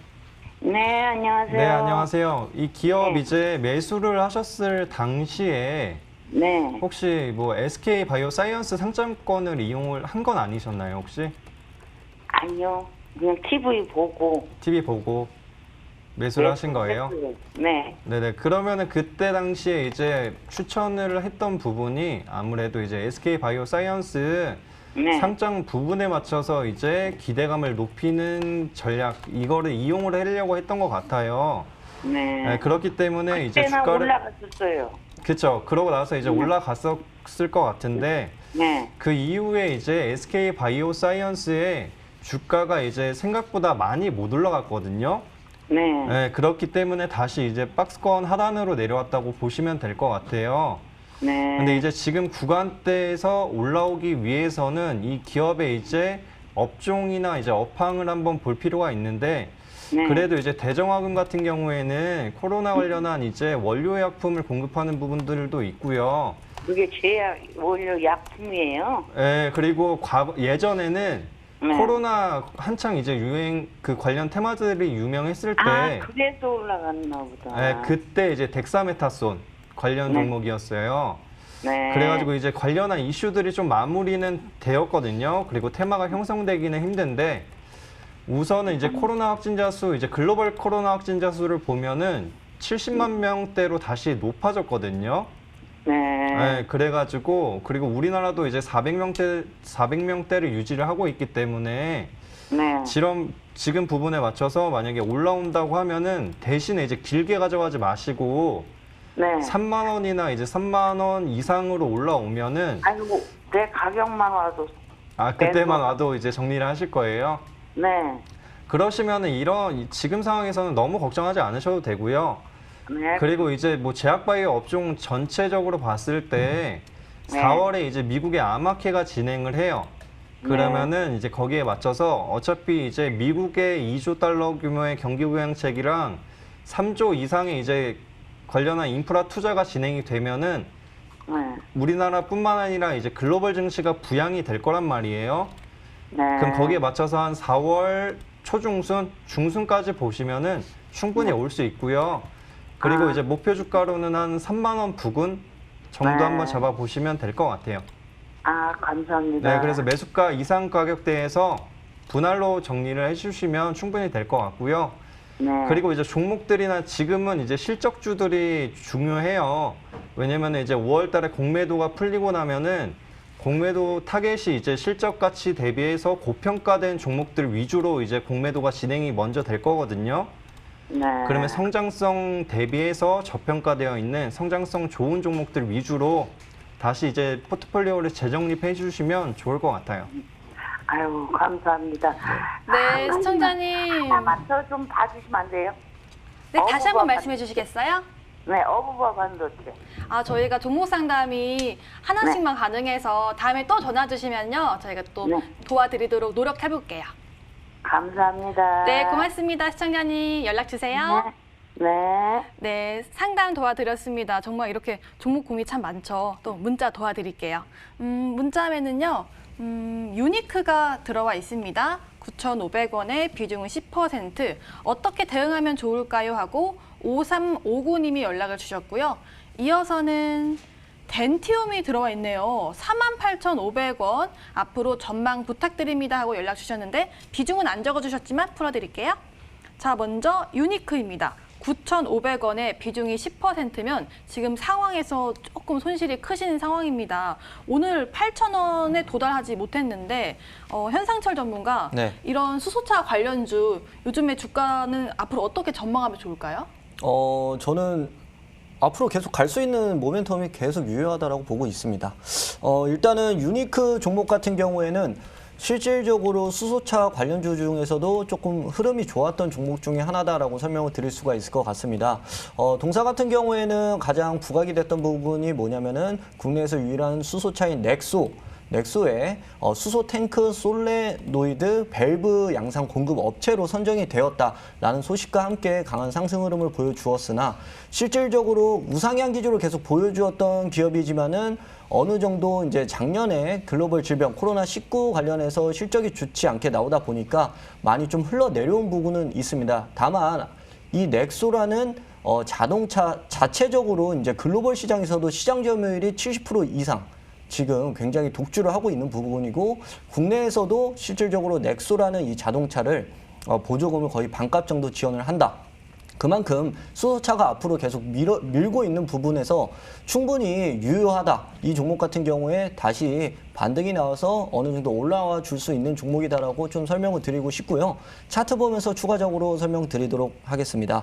네, 안녕하세요. 네, 안녕하세요. 이 기업 네. 이제 매수를 하셨을 당시에 네. 혹시 뭐 SK 바이오사이언스 상장권을 이용을 한 건 아니셨나요, 혹시? 아니요. 그냥 TV 보고. TV 보고 매수를 하신 거예요? 네. 네네. 그러면은 그때 당시에 이제 추천을 했던 부분이 아무래도 이제 SK 바이오사이언스 네. 상장 부분에 맞춰서 이제 기대감을 높이는 전략 이거를 이용을 하려고 했던 것 같아요. 네. 네, 그렇기 때문에 이제 그때나 주가를 올라갔었어요. 그렇죠. 그러고 나서 이제 올라갔었을 것 같은데 네. 그 이후에 이제 SK 바이오사이언스의 주가가 이제 생각보다 많이 못 올라갔거든요. 네. 네, 그렇기 때문에 다시 이제 박스권 하단으로 내려왔다고 보시면 될 것 같아요. 네. 근데 이제 지금 구간대에서 올라오기 위해서는 이 기업의 이제 업종이나 이제 업황을 한번 볼 필요가 있는데, 네. 그래도 이제 대정화금 같은 경우에는 코로나 관련한 이제 원료약품을 공급하는 부분들도 있고요. 그게 제약 원료 약품이에요. 예, 그리고 예전에는 네. 코로나 한창 이제 유행 그 관련 테마들이 유명했을 때, 그래서 올라갔나 보다. 예, 그때 이제 덱사메타손 관련 네. 종목이었어요. 네. 그래가지고 이제 관련한 이슈들이 좀 마무리는 되었거든요. 그리고 테마가 형성되기는 힘든데, 우선은 이제 코로나 확진자 수, 이제 글로벌 코로나 확진자 수를 보면은 70만 명대로 다시 높아졌거든요. 네. 네, 그래가지고 그리고 우리나라도 이제 400명대를 유지를 하고 있기 때문에 네. 지금 부분에 맞춰서 만약에 올라온다고 하면은 대신에 이제 길게 가져가지 마시고 네. 3만 원이나 이제 3만 원 이상으로 올라오면은 아이고, 내 가격만 와도. 그때만 와도 이제 정리를 하실 거예요. 네. 그러시면은 지금 상황에서는 너무 걱정하지 않으셔도 되고요. 네. 그리고 이제 뭐 제약바이오 업종 전체적으로 봤을 때 네. 4월에 이제 미국의 아마케가 진행을 해요. 그러면은 이제 거기에 맞춰서 어차피 이제 미국의 2조 달러 규모의 경기 부양책이랑 3조 이상의 이제 관련한 인프라 투자가 진행이 되면은 네. 우리나라뿐만 아니라 이제 글로벌 증시가 부양이 될 거란 말이에요. 네. 그럼 거기에 맞춰서 한 4월 초중순, 중순까지 보시면은 충분히 올 수 있고요. 그리고 이제 목표 주가로는 한 3만 원 부근 정도 네. 한번 잡아보시면 될 것 같아요. 감사합니다. 네, 그래서 매수가 이상 가격대에서 분할로 정리를 해주시면 충분히 될 것 같고요. 네. 그리고 이제 종목들이나 지금은 이제 실적주들이 중요해요. 왜냐면 이제 5월 달에 공매도가 풀리고 나면은 공매도 타겟이 이제 실적 가치 대비해서 고평가된 종목들 위주로 이제 공매도가 진행이 먼저 될 거거든요. 네. 그러면 성장성 대비해서 저평가되어 있는 성장성 좋은 종목들 위주로 다시 이제 포트폴리오를 재정립해 주시면 좋을 것 같아요. 아유, 감사합니다. 네, 시청자님. 하나만 더 좀 봐주시면 안 돼요? 네, 다시 한번 어부바 말씀해 주시겠어요? 네, 어부바 반도체. 저희가 종목 상담이 하나씩만 가능해서 다음에 또 전화 주시면요. 저희가 또 네. 도와드리도록 노력해 볼게요. 감사합니다. 네, 고맙습니다. 시청자님 연락 주세요. 네. 네. 네, 상담 도와드렸습니다. 정말 이렇게 종목 고민 참 많죠. 또 문자 도와드릴게요. 문자에는요, 유니크가 들어와 있습니다. 9,500원에 비중은 10%. 어떻게 대응하면 좋을까요? 하고 5359님이 연락을 주셨고요. 이어서는 덴티움이 들어와 있네요. 48,500원. 앞으로 전망 부탁드립니다 하고 연락 주셨는데 비중은 안 적어주셨지만 풀어드릴게요. 자, 먼저 유니크입니다. 9,500원에 비중이 10%면 지금 상황에서 조금 손실이 크신 상황입니다. 오늘 8,000원에 도달하지 못했는데 현상철 전문가, 네. 이런 수소차 관련주 요즘에 주가는 앞으로 어떻게 전망하면 좋을까요? 저는 앞으로 계속 갈 수 있는 모멘텀이 계속 유효하다라고 보고 있습니다. 일단은 유니크 종목 같은 경우에는 실질적으로 수소차 관련주 중에서도 조금 흐름이 좋았던 종목 중에 하나다라고 설명을 드릴 수가 있을 것 같습니다. 동사 같은 경우에는 가장 부각이 됐던 부분이 뭐냐면은 국내에서 유일한 수소차인 넥소의 수소 탱크 솔레노이드 밸브 양산 공급 업체로 선정이 되었다라는 소식과 함께 강한 상승 흐름을 보여주었으나 실질적으로 우상향 기조를 계속 보여주었던 기업이지만은 어느 정도 이제 작년에 글로벌 질병 코로나19 관련해서 실적이 좋지 않게 나오다 보니까 많이 좀 흘러내려온 부분은 있습니다. 다만 이 넥소라는 자동차 자체적으로 이제 글로벌 시장에서도 시장 점유율이 70% 이상 지금 굉장히 독주를 하고 있는 부분이고 국내에서도 실질적으로 넥소라는 이 자동차를 보조금을 거의 반값 정도 지원을 한다. 그만큼 수소차가 앞으로 계속 밀고 있는 부분에서 충분히 유효하다. 이 종목 같은 경우에 다시 반등이 나와서 어느 정도 올라와 줄 수 있는 종목이다라고 좀 설명을 드리고 싶고요. 차트 보면서 추가적으로 설명드리도록 하겠습니다.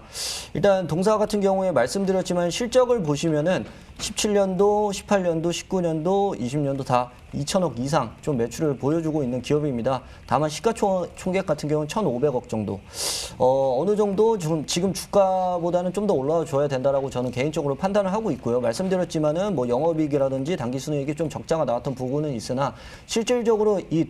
일단 동사 같은 경우에 말씀드렸지만 실적을 보시면은 17년도, 18년도, 19년도, 20년도 다 2천억 이상 좀 매출을 보여주고 있는 기업입니다. 다만 시가총액 같은 경우는 1,500억 정도. 어느 정도 지금 주가보다는 좀 더 올라와 줘야 된다라고 저는 개인적으로 판단을 하고 있고요. 말씀드렸지만은 뭐 영업이익이라든지 당기순이익이 좀 적자가 나왔던 부분은 있으나 실질적으로 이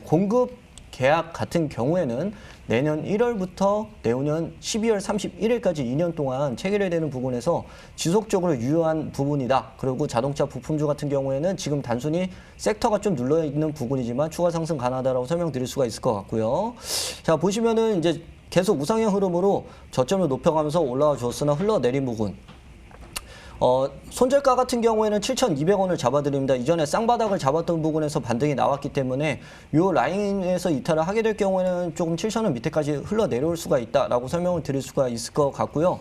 공급 계약 같은 경우에는 내년 1월부터 내후년 12월 31일까지 2년 동안 체결되는 부분에서 지속적으로 유효한 부분이다. 그리고 자동차 부품주 같은 경우에는 지금 단순히 섹터가 좀 눌러있는 부분이지만 추가 상승 가능하다라고 설명드릴 수가 있을 것 같고요. 자, 보시면은 이제 계속 우상향 흐름으로 저점을 높여가면서 올라와 줬으나 흘러내린 부분. 손절가 같은 경우에는 7,200원을 잡아드립니다. 이전에 쌍바닥을 잡았던 부분에서 반등이 나왔기 때문에 이 라인에서 이탈을 하게 될 경우에는 조금 7,000원 밑에까지 흘러내려올 수가 있다라고 설명을 드릴 수가 있을 것 같고요.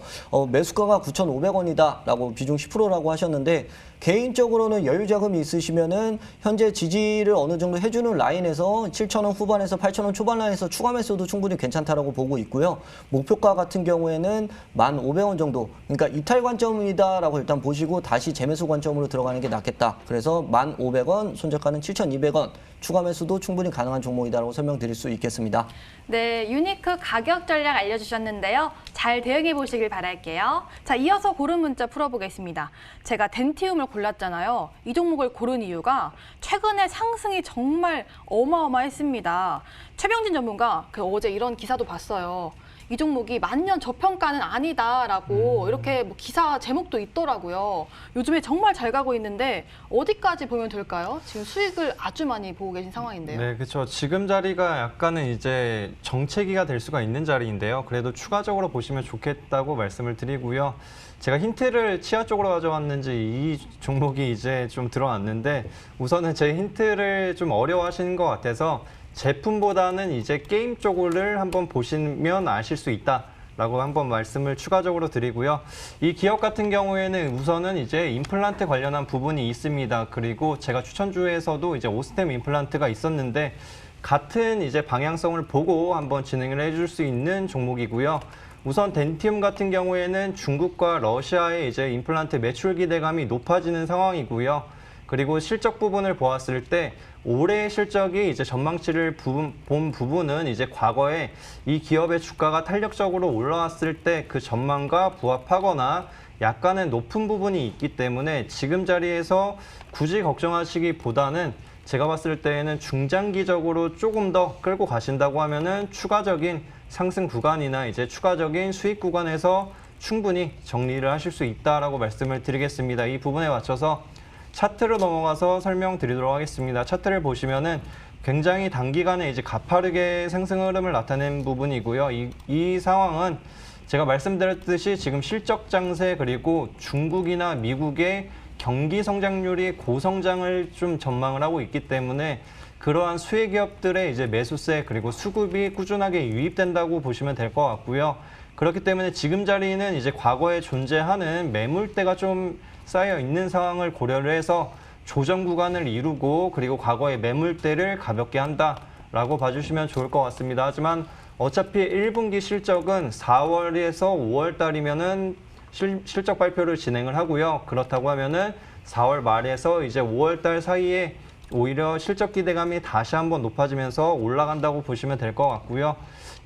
매수가가 9,500원이다라고 비중 10%라고 하셨는데 개인적으로는 여유 자금이 있으시면은 현재 지지를 어느 정도 해주는 라인에서 7,000원 후반에서 8,000원 초반 라인에서 추가 매수도 충분히 괜찮다라고 보고 있고요. 목표가 같은 경우에는 1,500원 정도. 그러니까 이탈 관점이다라고 일단 보시고 다시 재매수 관점으로 들어가는 게 낫겠다. 그래서 1,500원, 손절가는 7,200원. 추가 매수도 충분히 가능한 종목이다라고 설명드릴 수 있겠습니다. 네, 유니크 가격 전략 알려주셨는데요. 잘 대응해 보시길 바랄게요. 자, 이어서 고른 문자 풀어보겠습니다. 제가 덴티움을 골랐잖아요. 이 종목을 고른 이유가 최근에 상승이 정말 어마어마했습니다. 최병진 전문가 어제 이런 기사도 봤어요. 이 종목이 만년 저평가는 아니다라고 이렇게 뭐 기사 제목도 있더라고요. 요즘에 정말 잘 가고 있는데 어디까지 보면 될까요? 지금 수익을 아주 많이 보고 계신 상황인데요. 네, 그렇죠. 지금 자리가 약간은 이제 정체기가 될 수가 있는 자리인데요. 그래도 추가적으로 보시면 좋겠다고 말씀을 드리고요. 제가 힌트를 치아 쪽으로 가져왔는지 이 종목이 이제 좀 들어왔는데 우선은 제 힌트를 좀 어려워하시는 것 같아서 제품보다는 이제 게임 쪽을 한번 보시면 아실 수 있다라고 한번 말씀을 추가적으로 드리고요. 이 기업 같은 경우에는 우선은 이제 임플란트 관련한 부분이 있습니다. 그리고 제가 추천주에서도 이제 오스템 임플란트가 있었는데 같은 이제 방향성을 보고 한번 진행을 해줄 수 있는 종목이고요. 우선 덴티움 같은 경우에는 중국과 러시아의 이제 임플란트 매출 기대감이 높아지는 상황이고요. 그리고 실적 부분을 보았을 때 올해 실적이 이제 전망치를 본 부분은 이제 과거에 이 기업의 주가가 탄력적으로 올라왔을 때 그 전망과 부합하거나 약간은 높은 부분이 있기 때문에 지금 자리에서 굳이 걱정하시기보다는 제가 봤을 때에는 중장기적으로 조금 더 끌고 가신다고 하면은 추가적인 상승 구간이나 이제 추가적인 수익 구간에서 충분히 정리를 하실 수 있다라고 말씀을 드리겠습니다. 이 부분에 맞춰서 차트로 넘어가서 설명드리도록 하겠습니다. 차트를 보시면은 굉장히 단기간에 이제 가파르게 상승 흐름을 나타낸 부분이고요. 이 상황은 제가 말씀드렸듯이 지금 실적 장세 그리고 중국이나 미국의 경기 성장률이 고성장을 좀 전망을 하고 있기 때문에 그러한 수혜 기업들의 이제 매수세 그리고 수급이 꾸준하게 유입된다고 보시면 될 것 같고요. 그렇기 때문에 지금 자리는 이제 과거에 존재하는 매물대가 좀 쌓여 있는 상황을 고려를 해서 조정 구간을 이루고 그리고 과거의 매물대를 가볍게 한다라고 봐주시면 좋을 것 같습니다. 하지만 어차피 1분기 실적은 4월에서 5월 달이면은 실적 발표를 진행을 하고요. 그렇다고 하면은 4월 말에서 이제 5월 달 사이에 오히려 실적 기대감이 다시 한번 높아지면서 올라간다고 보시면 될 것 같고요.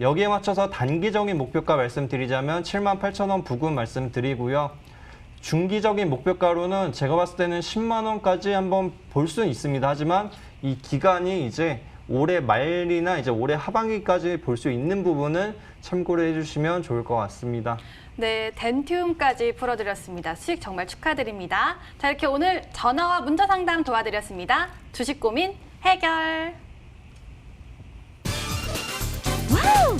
여기에 맞춰서 단기적인 목표가 말씀드리자면 78,000원 부근 말씀드리고요. 중기적인 목표가로는 제가 봤을 때는 10만 원까지 한번 볼 수는 있습니다. 하지만 이 기간이 이제 올해 말이나 이제 올해 하반기까지 볼 수 있는 부분은 참고를 해주시면 좋을 것 같습니다. 네, 덴티움까지 풀어드렸습니다. 수익 정말 축하드립니다. 자, 이렇게 오늘 전화와 문자 상담 도와드렸습니다. 주식 고민 해결. 와우!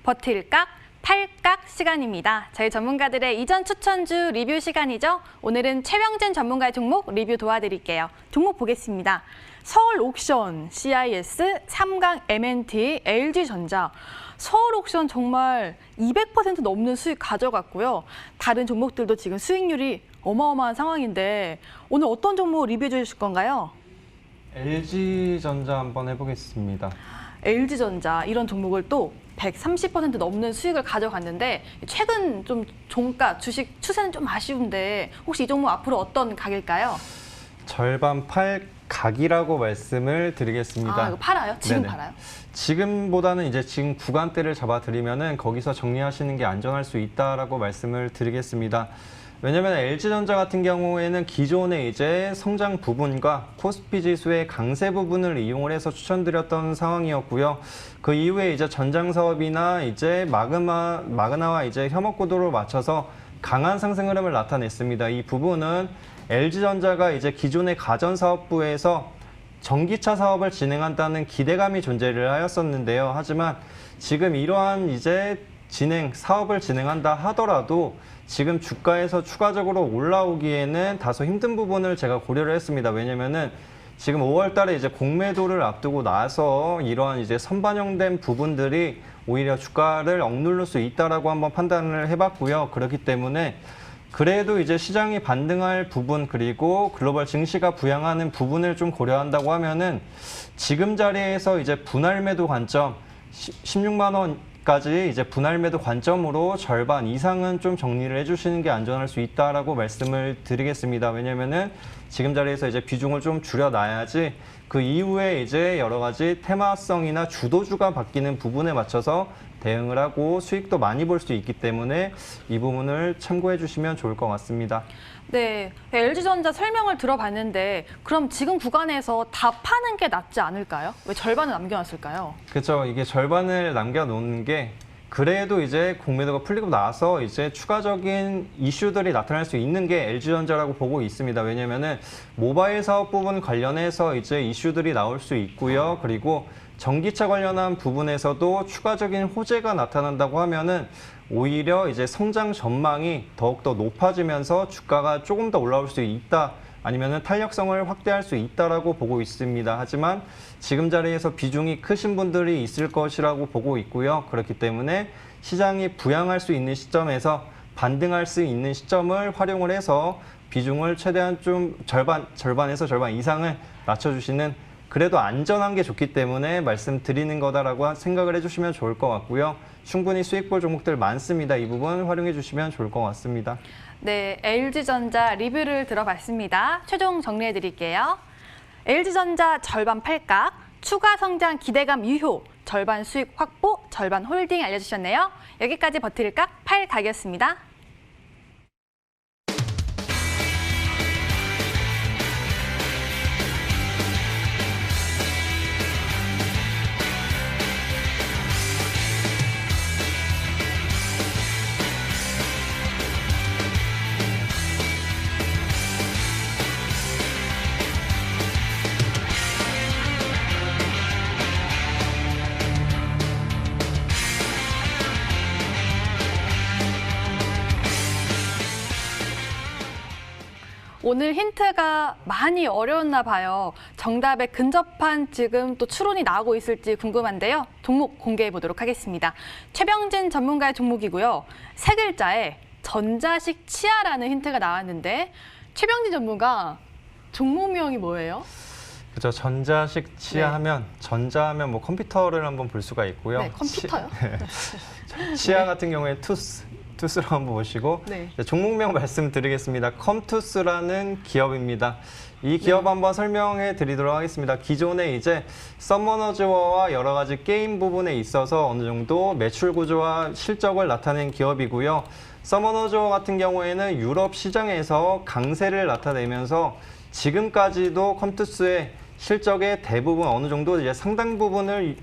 버틸각, 팔각 시간입니다. 저희 전문가들의 이전 추천주 리뷰 시간이죠. 오늘은 최병진 전문가의 종목 리뷰 도와드릴게요. 종목 보겠습니다. 서울옥션, CIS, 삼강 MNT, LG전자. 서울옥션 정말 200% 넘는 수익 가져갔고요. 다른 종목들도 지금 수익률이 어마어마한 상황인데 오늘 어떤 종목 리뷰해 주실 건가요? LG전자 한번 해보겠습니다. LG전자 이런 종목을 또 130% 넘는 수익을 가져갔는데 최근 좀 종가 주식 추세는 좀 아쉬운데 혹시 이 종목 앞으로 어떤 각일까요? 절반 팔 각이라고 말씀을 드리겠습니다. 아, 이거 팔아요? 지금 네네. 팔아요? 지금보다는 이제 지금 구간대를 잡아드리면은 거기서 정리하시는 게 안전할 수 있다라고 말씀을 드리겠습니다. 왜냐하면 LG전자 같은 경우에는 기존에 이제 성장 부분과 코스피 지수의 강세 부분을 이용을 해서 추천드렸던 상황이었고요. 그 이후에 이제 전장 사업이나 이제 마그나와 이제 협업 구도를 맞춰서 강한 상승 흐름을 나타냈습니다. 이 부분은 LG전자가 이제 기존의 가전사업부에서 전기차 사업을 진행한다는 기대감이 존재를 하였었는데요. 하지만 지금 이러한 이제 사업을 진행한다 하더라도 지금 주가에서 추가적으로 올라오기에는 다소 힘든 부분을 제가 고려를 했습니다. 왜냐면은 지금 5월 달에 이제 공매도를 앞두고 나서 이러한 이제 선반영된 부분들이 오히려 주가를 억누를 수 있다라고 한번 판단을 해봤고요. 그렇기 때문에 그래도 이제 시장이 반등할 부분 그리고 글로벌 증시가 부양하는 부분을 좀 고려한다고 하면은 지금 자리에서 이제 분할 매도 관점 16만 원까지 이제 분할 매도 관점으로 절반 이상은 좀 정리를 해주시는 게 안전할 수 있다라고 말씀을 드리겠습니다. 왜냐면은 지금 자리에서 이제 비중을 좀 줄여놔야지 그 이후에 이제 여러 가지 테마성이나 주도주가 바뀌는 부분에 맞춰서 대응을 하고 수익도 많이 볼 수 있기 때문에 이 부분을 참고해 주시면 좋을 것 같습니다. 네, LG전자 설명을 들어봤는데 그럼 지금 구간에서 다 파는 게 낫지 않을까요? 왜 절반을 남겨놨을까요? 그렇죠. 이게 절반을 남겨놓는 게 그래도 이제 공매도가 풀리고 나서 이제 추가적인 이슈들이 나타날 수 있는 게 LG전자라고 보고 있습니다. 왜냐면은 모바일 사업 부분 관련해서 이제 이슈들이 나올 수 있고요. 그리고 전기차 관련한 부분에서도 추가적인 호재가 나타난다고 하면은 오히려 이제 성장 전망이 더욱더 높아지면서 주가가 조금 더 올라올 수 있다. 아니면은 탄력성을 확대할 수 있다라고 보고 있습니다. 하지만 지금 자리에서 비중이 크신 분들이 있을 것이라고 보고 있고요. 그렇기 때문에 시장이 부양할 수 있는 시점에서 반등할 수 있는 시점을 활용을 해서 비중을 최대한 좀 절반에서 절반 이상을 낮춰주시는 그래도 안전한 게 좋기 때문에 말씀드리는 거다라고 생각을 해주시면 좋을 것 같고요. 충분히 수익 볼 종목들 많습니다. 이 부분 활용해 주시면 좋을 것 같습니다. 네, LG전자 리뷰를 들어봤습니다. 최종 정리해 드릴게요. LG전자 절반 팔각, 추가 성장 기대감 유효, 절반 수익 확보, 절반 홀딩 알려주셨네요. 여기까지 버틸각 팔각이었습니다. 오늘 힌트가 많이 어려웠나 봐요. 정답에 근접한 지금 또 추론이 나오고 있을지 궁금한데요. 종목 공개해 보도록 하겠습니다. 최병진 전문가의 종목이고요. 세 글자에 전자식 치아라는 힌트가 나왔는데 최병진 전문가 종목명이 뭐예요? 그렇죠. 전자식 치아하면 전자하면 뭐 컴퓨터를 한번 볼 수가 있고요. 네, 컴퓨터요? 치아 같은 경우에 투스로 한번 보시고 네. 종목명 말씀드리겠습니다. 컴투스라는 기업입니다. 이 기업 한번 설명해 드리도록 하겠습니다. 기존에 이제 서머너즈와 여러 가지 게임 부분에 있어서 어느 정도 매출 구조와 실적을 나타낸 기업이고요. 서머너즈 같은 경우에는 유럽 시장에서 강세를 나타내면서 지금까지도 컴투스의 실적의 대부분 어느 정도 이제 상당 부분을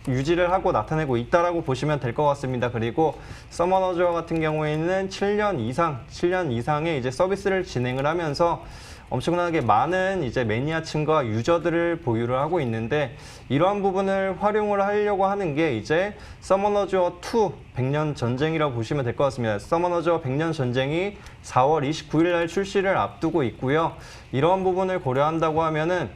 유지를 하고 나타내고 있다라고 보시면 될 것 같습니다. 그리고 서머너즈와 같은 경우에는 7년 이상의 이제 서비스를 진행을 하면서 엄청나게 많은 이제 매니아층과 유저들을 보유를 하고 있는데 이러한 부분을 활용을 하려고 하는 게 이제 서머너즈 워 2 100년 전쟁이라고 보시면 될 것 같습니다. 서머너즈 워 100년 전쟁이 4월 29일 날 출시를 앞두고 있고요. 이러한 부분을 고려한다고 하면은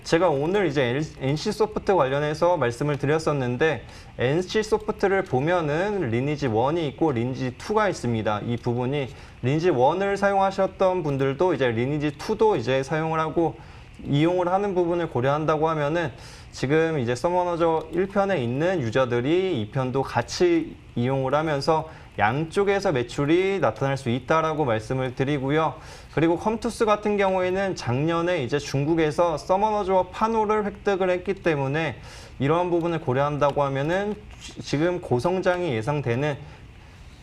제가 오늘 이제 NC소프트 관련해서 말씀을 드렸었는데 NC소프트를 보면은 리니지 1이 있고 리니지 2가 있습니다. 이 부분이 리니지 1을 사용하셨던 분들도 이제 리니지 2도 이제 사용을 하고 이용을 하는 부분을 고려한다고 하면은 지금 이제 서머너즈 1편에 있는 유저들이 2편도 같이 이용을 하면서 양쪽에서 매출이 나타날 수 있다라고 말씀을 드리고요. 그리고 컴투스 같은 경우에는 작년에 이제 중국에서 서머너즈 워 판호를 획득을 했기 때문에 이러한 부분을 고려한다고 하면은 지금 고성장이 예상되는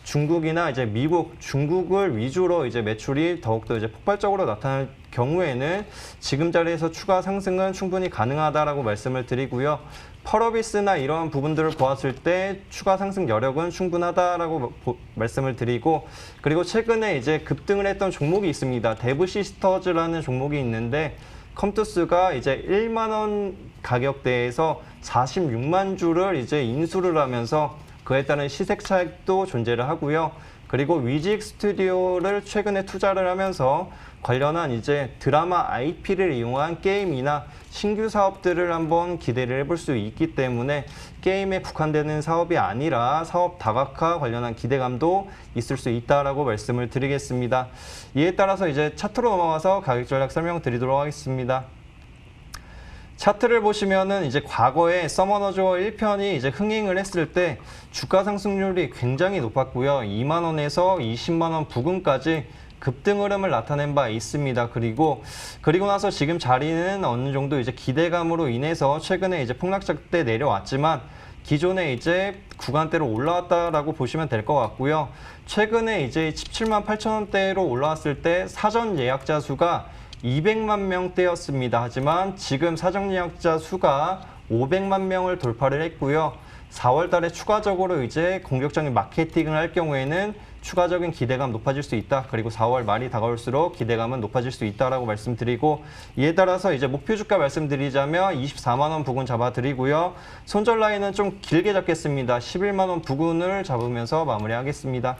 중국이나 이제 미국, 중국을 위주로 이제 매출이 더욱더 이제 폭발적으로 나타날 경우에는 지금 자리에서 추가 상승은 충분히 가능하다라고 말씀을 드리고요. 펄어비스나 이러한 부분들을 보았을 때 추가 상승 여력은 충분하다라고 말씀을 드리고 그리고 최근에 이제 급등을 했던 종목이 있습니다. 데브 시스터즈라는 종목이 있는데 컴투스가 이제 1만 원 가격대에서 46만 주를 이제 인수를 하면서 그에 따른 시색 차익도 존재를 하고요. 그리고 위직 스튜디오를 최근에 투자를 하면서 관련한 이제 드라마 IP를 이용한 게임이나 신규 사업들을 한번 기대를 해볼 수 있기 때문에 게임에 국한되는 사업이 아니라 사업 다각화 관련한 기대감도 있을 수 있다라고 말씀을 드리겠습니다. 이에 따라서 이제 차트로 넘어가서 가격 전략 설명드리도록 하겠습니다. 차트를 보시면은 이제 과거에 서머너즈 워 1편이 이제 흥행을 했을 때 주가 상승률이 굉장히 높았고요. 2만 원에서 20만 원 부근까지 급등 흐름을 나타낸 바 있습니다. 그리고 나서 지금 자리는 어느 정도 이제 기대감으로 인해서 최근에 이제 폭락적 때 내려왔지만 기존에 이제 구간대로 올라왔다라고 보시면 될 것 같고요. 최근에 이제 17만 8천 원대로 올라왔을 때 사전 예약자 수가 200만 명대였습니다. 하지만 지금 사전 예약자 수가 500만 명을 돌파를 했고요. 4월 달에 추가적으로 이제 공격적인 마케팅을 할 경우에는 추가적인 기대감 높아질 수 있다. 그리고 4월 말이 다가올수록 기대감은 높아질 수 있다라고 말씀드리고 이에 따라서 이제 목표 주가 말씀드리자면 24만 원 부근 잡아드리고요. 손절 라인은 좀 길게 잡겠습니다. 11만 원 부근을 잡으면서 마무리하겠습니다.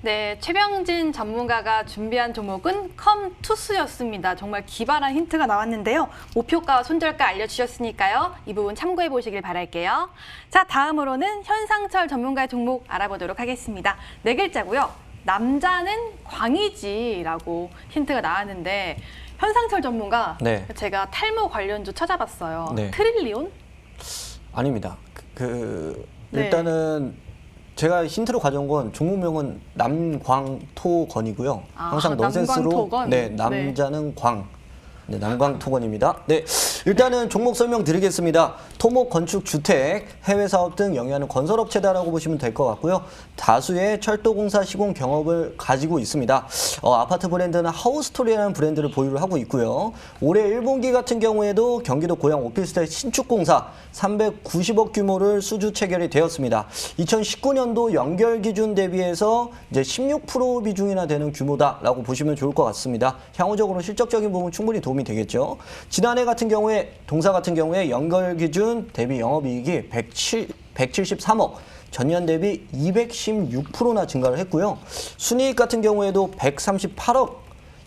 네, 최병진 전문가가 준비한 종목은 컴투스였습니다. 정말 기발한 힌트가 나왔는데요. 목표가와 손절가 알려주셨으니까요. 이 부분 참고해 보시길 바랄게요. 자, 다음으로는 현상철 전문가의 종목 알아보도록 하겠습니다. 네 글자고요. 남자는 광이지라고 힌트가 나왔는데 현상철 전문가, 네. 제가 탈모 관련주 찾아봤어요. 네. 트릴리온? 아닙니다. 네. 일단은 제가 힌트로 가져온 건 종목명은 남광토건이고요. 항상 넌센스로 남광토건? 네, 남자는 광. 네, 남광토건입니다. 네, 일단은 종목 설명드리겠습니다. 토목, 건축, 주택, 해외 사업 등 영위하는 건설업체다라고 보시면 될 것 같고요. 다수의 철도공사 시공 경업을 가지고 있습니다. 아파트 브랜드는 하우스토리라는 브랜드를 보유를 하고 있고요. 올해 1분기 같은 경우에도 경기도 고양 오피스텔 신축공사 390억 규모를 수주 체결이 되었습니다. 2019년도 연결 기준 대비해서 이제 16% 비중이나 되는 규모다라고 보시면 좋을 것 같습니다. 향후적으로 실적적인 부분 충분히 도움이 되겠죠. 지난해 같은 경우에 동사 같은 경우에 연결 기준 대비 영업이익이 173억, 전년 대비 216%나 증가를 했고요. 순이익 같은 경우에도 138억,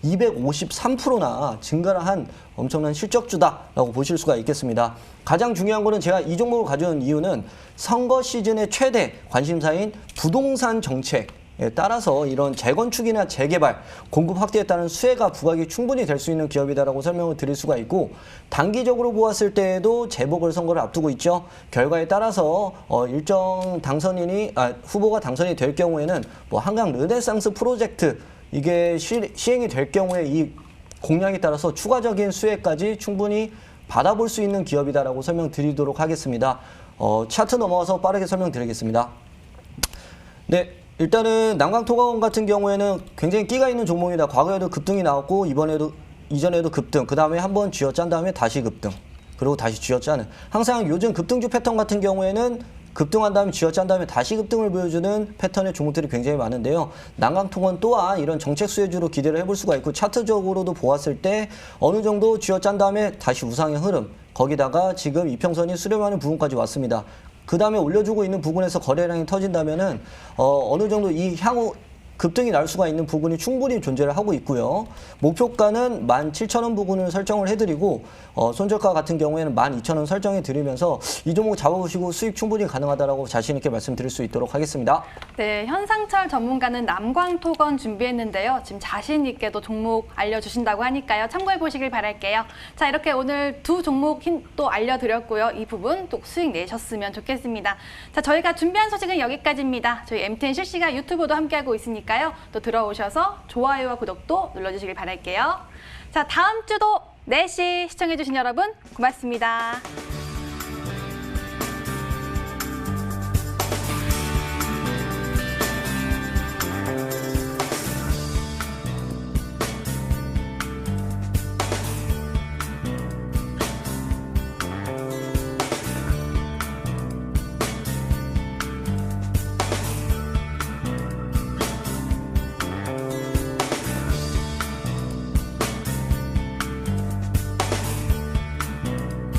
253%나 증가를 한 엄청난 실적주다라고 보실 수가 있겠습니다. 가장 중요한 거는 제가 이 종목을 가져온 이유는 선거 시즌의 최대 관심사인 부동산 정책 에 따라서 이런 재건축이나 재개발, 공급 확대에 따른 수혜가 부각이 충분히 될 수 있는 기업이다라고 설명을 드릴 수가 있고 단기적으로 보았을 때에도 재보궐선거를 앞두고 있죠. 결과에 따라서 일정 후보가 당선이 될 경우에는 뭐 한강 르네상스 프로젝트 이게 시행이 될 경우에 이 공약에 따라서 추가적인 수혜까지 충분히 받아볼 수 있는 기업이다라고 설명드리도록 하겠습니다. 차트 넘어가서 빠르게 설명드리겠습니다. 네. 일단은 남광토건 같은 경우에는 굉장히 끼가 있는 종목이다. 과거에도 급등이 나왔고 이전에도 급등, 그 다음에 한번 쥐어짠 다음에 다시 급등, 그리고 다시 쥐어짜는. 항상 요즘 급등주 패턴 같은 경우에는 급등한 다음에 쥐어짠 다음에 다시 급등을 보여주는 패턴의 종목들이 굉장히 많은데요. 난강통원 또한 이런 정책 수혜주로 기대를 해볼 수가 있고 차트적으로도 보았을 때 어느 정도 쥐어짠 다음에 다시 우상의 흐름, 거기다가 지금 이평선이 수렴하는 부분까지 왔습니다. 그 다음에 올려주고 있는 부분에서 거래량이 터진다면은 어느 정도 이 향후 급등이 날 수가 있는 부분이 충분히 존재를 하고 있고요. 목표가는 17,000원 부분을 설정을 해드리고 손절가 같은 경우에는 12,000원 설정해 드리면서 이 종목 잡아보시고 수익 충분히 가능하다라고 자신 있게 말씀드릴 수 있도록 하겠습니다. 네, 현상철 전문가는 남광토건 준비했는데요. 지금 자신 있게도 종목 알려주신다고 하니까요. 참고해 보시길 바랄게요. 자, 이렇게 오늘 두 종목 또 알려드렸고요. 이 부분 또 수익 내셨으면 좋겠습니다. 자, 저희가 준비한 소식은 여기까지입니다. 저희 MTN 실시간 유튜브도 함께하고 있으니까요. 또 들어오셔서 좋아요와 구독도 눌러주시길 바랄게요. 자, 다음 주도 4시 시청해주신 여러분 고맙습니다.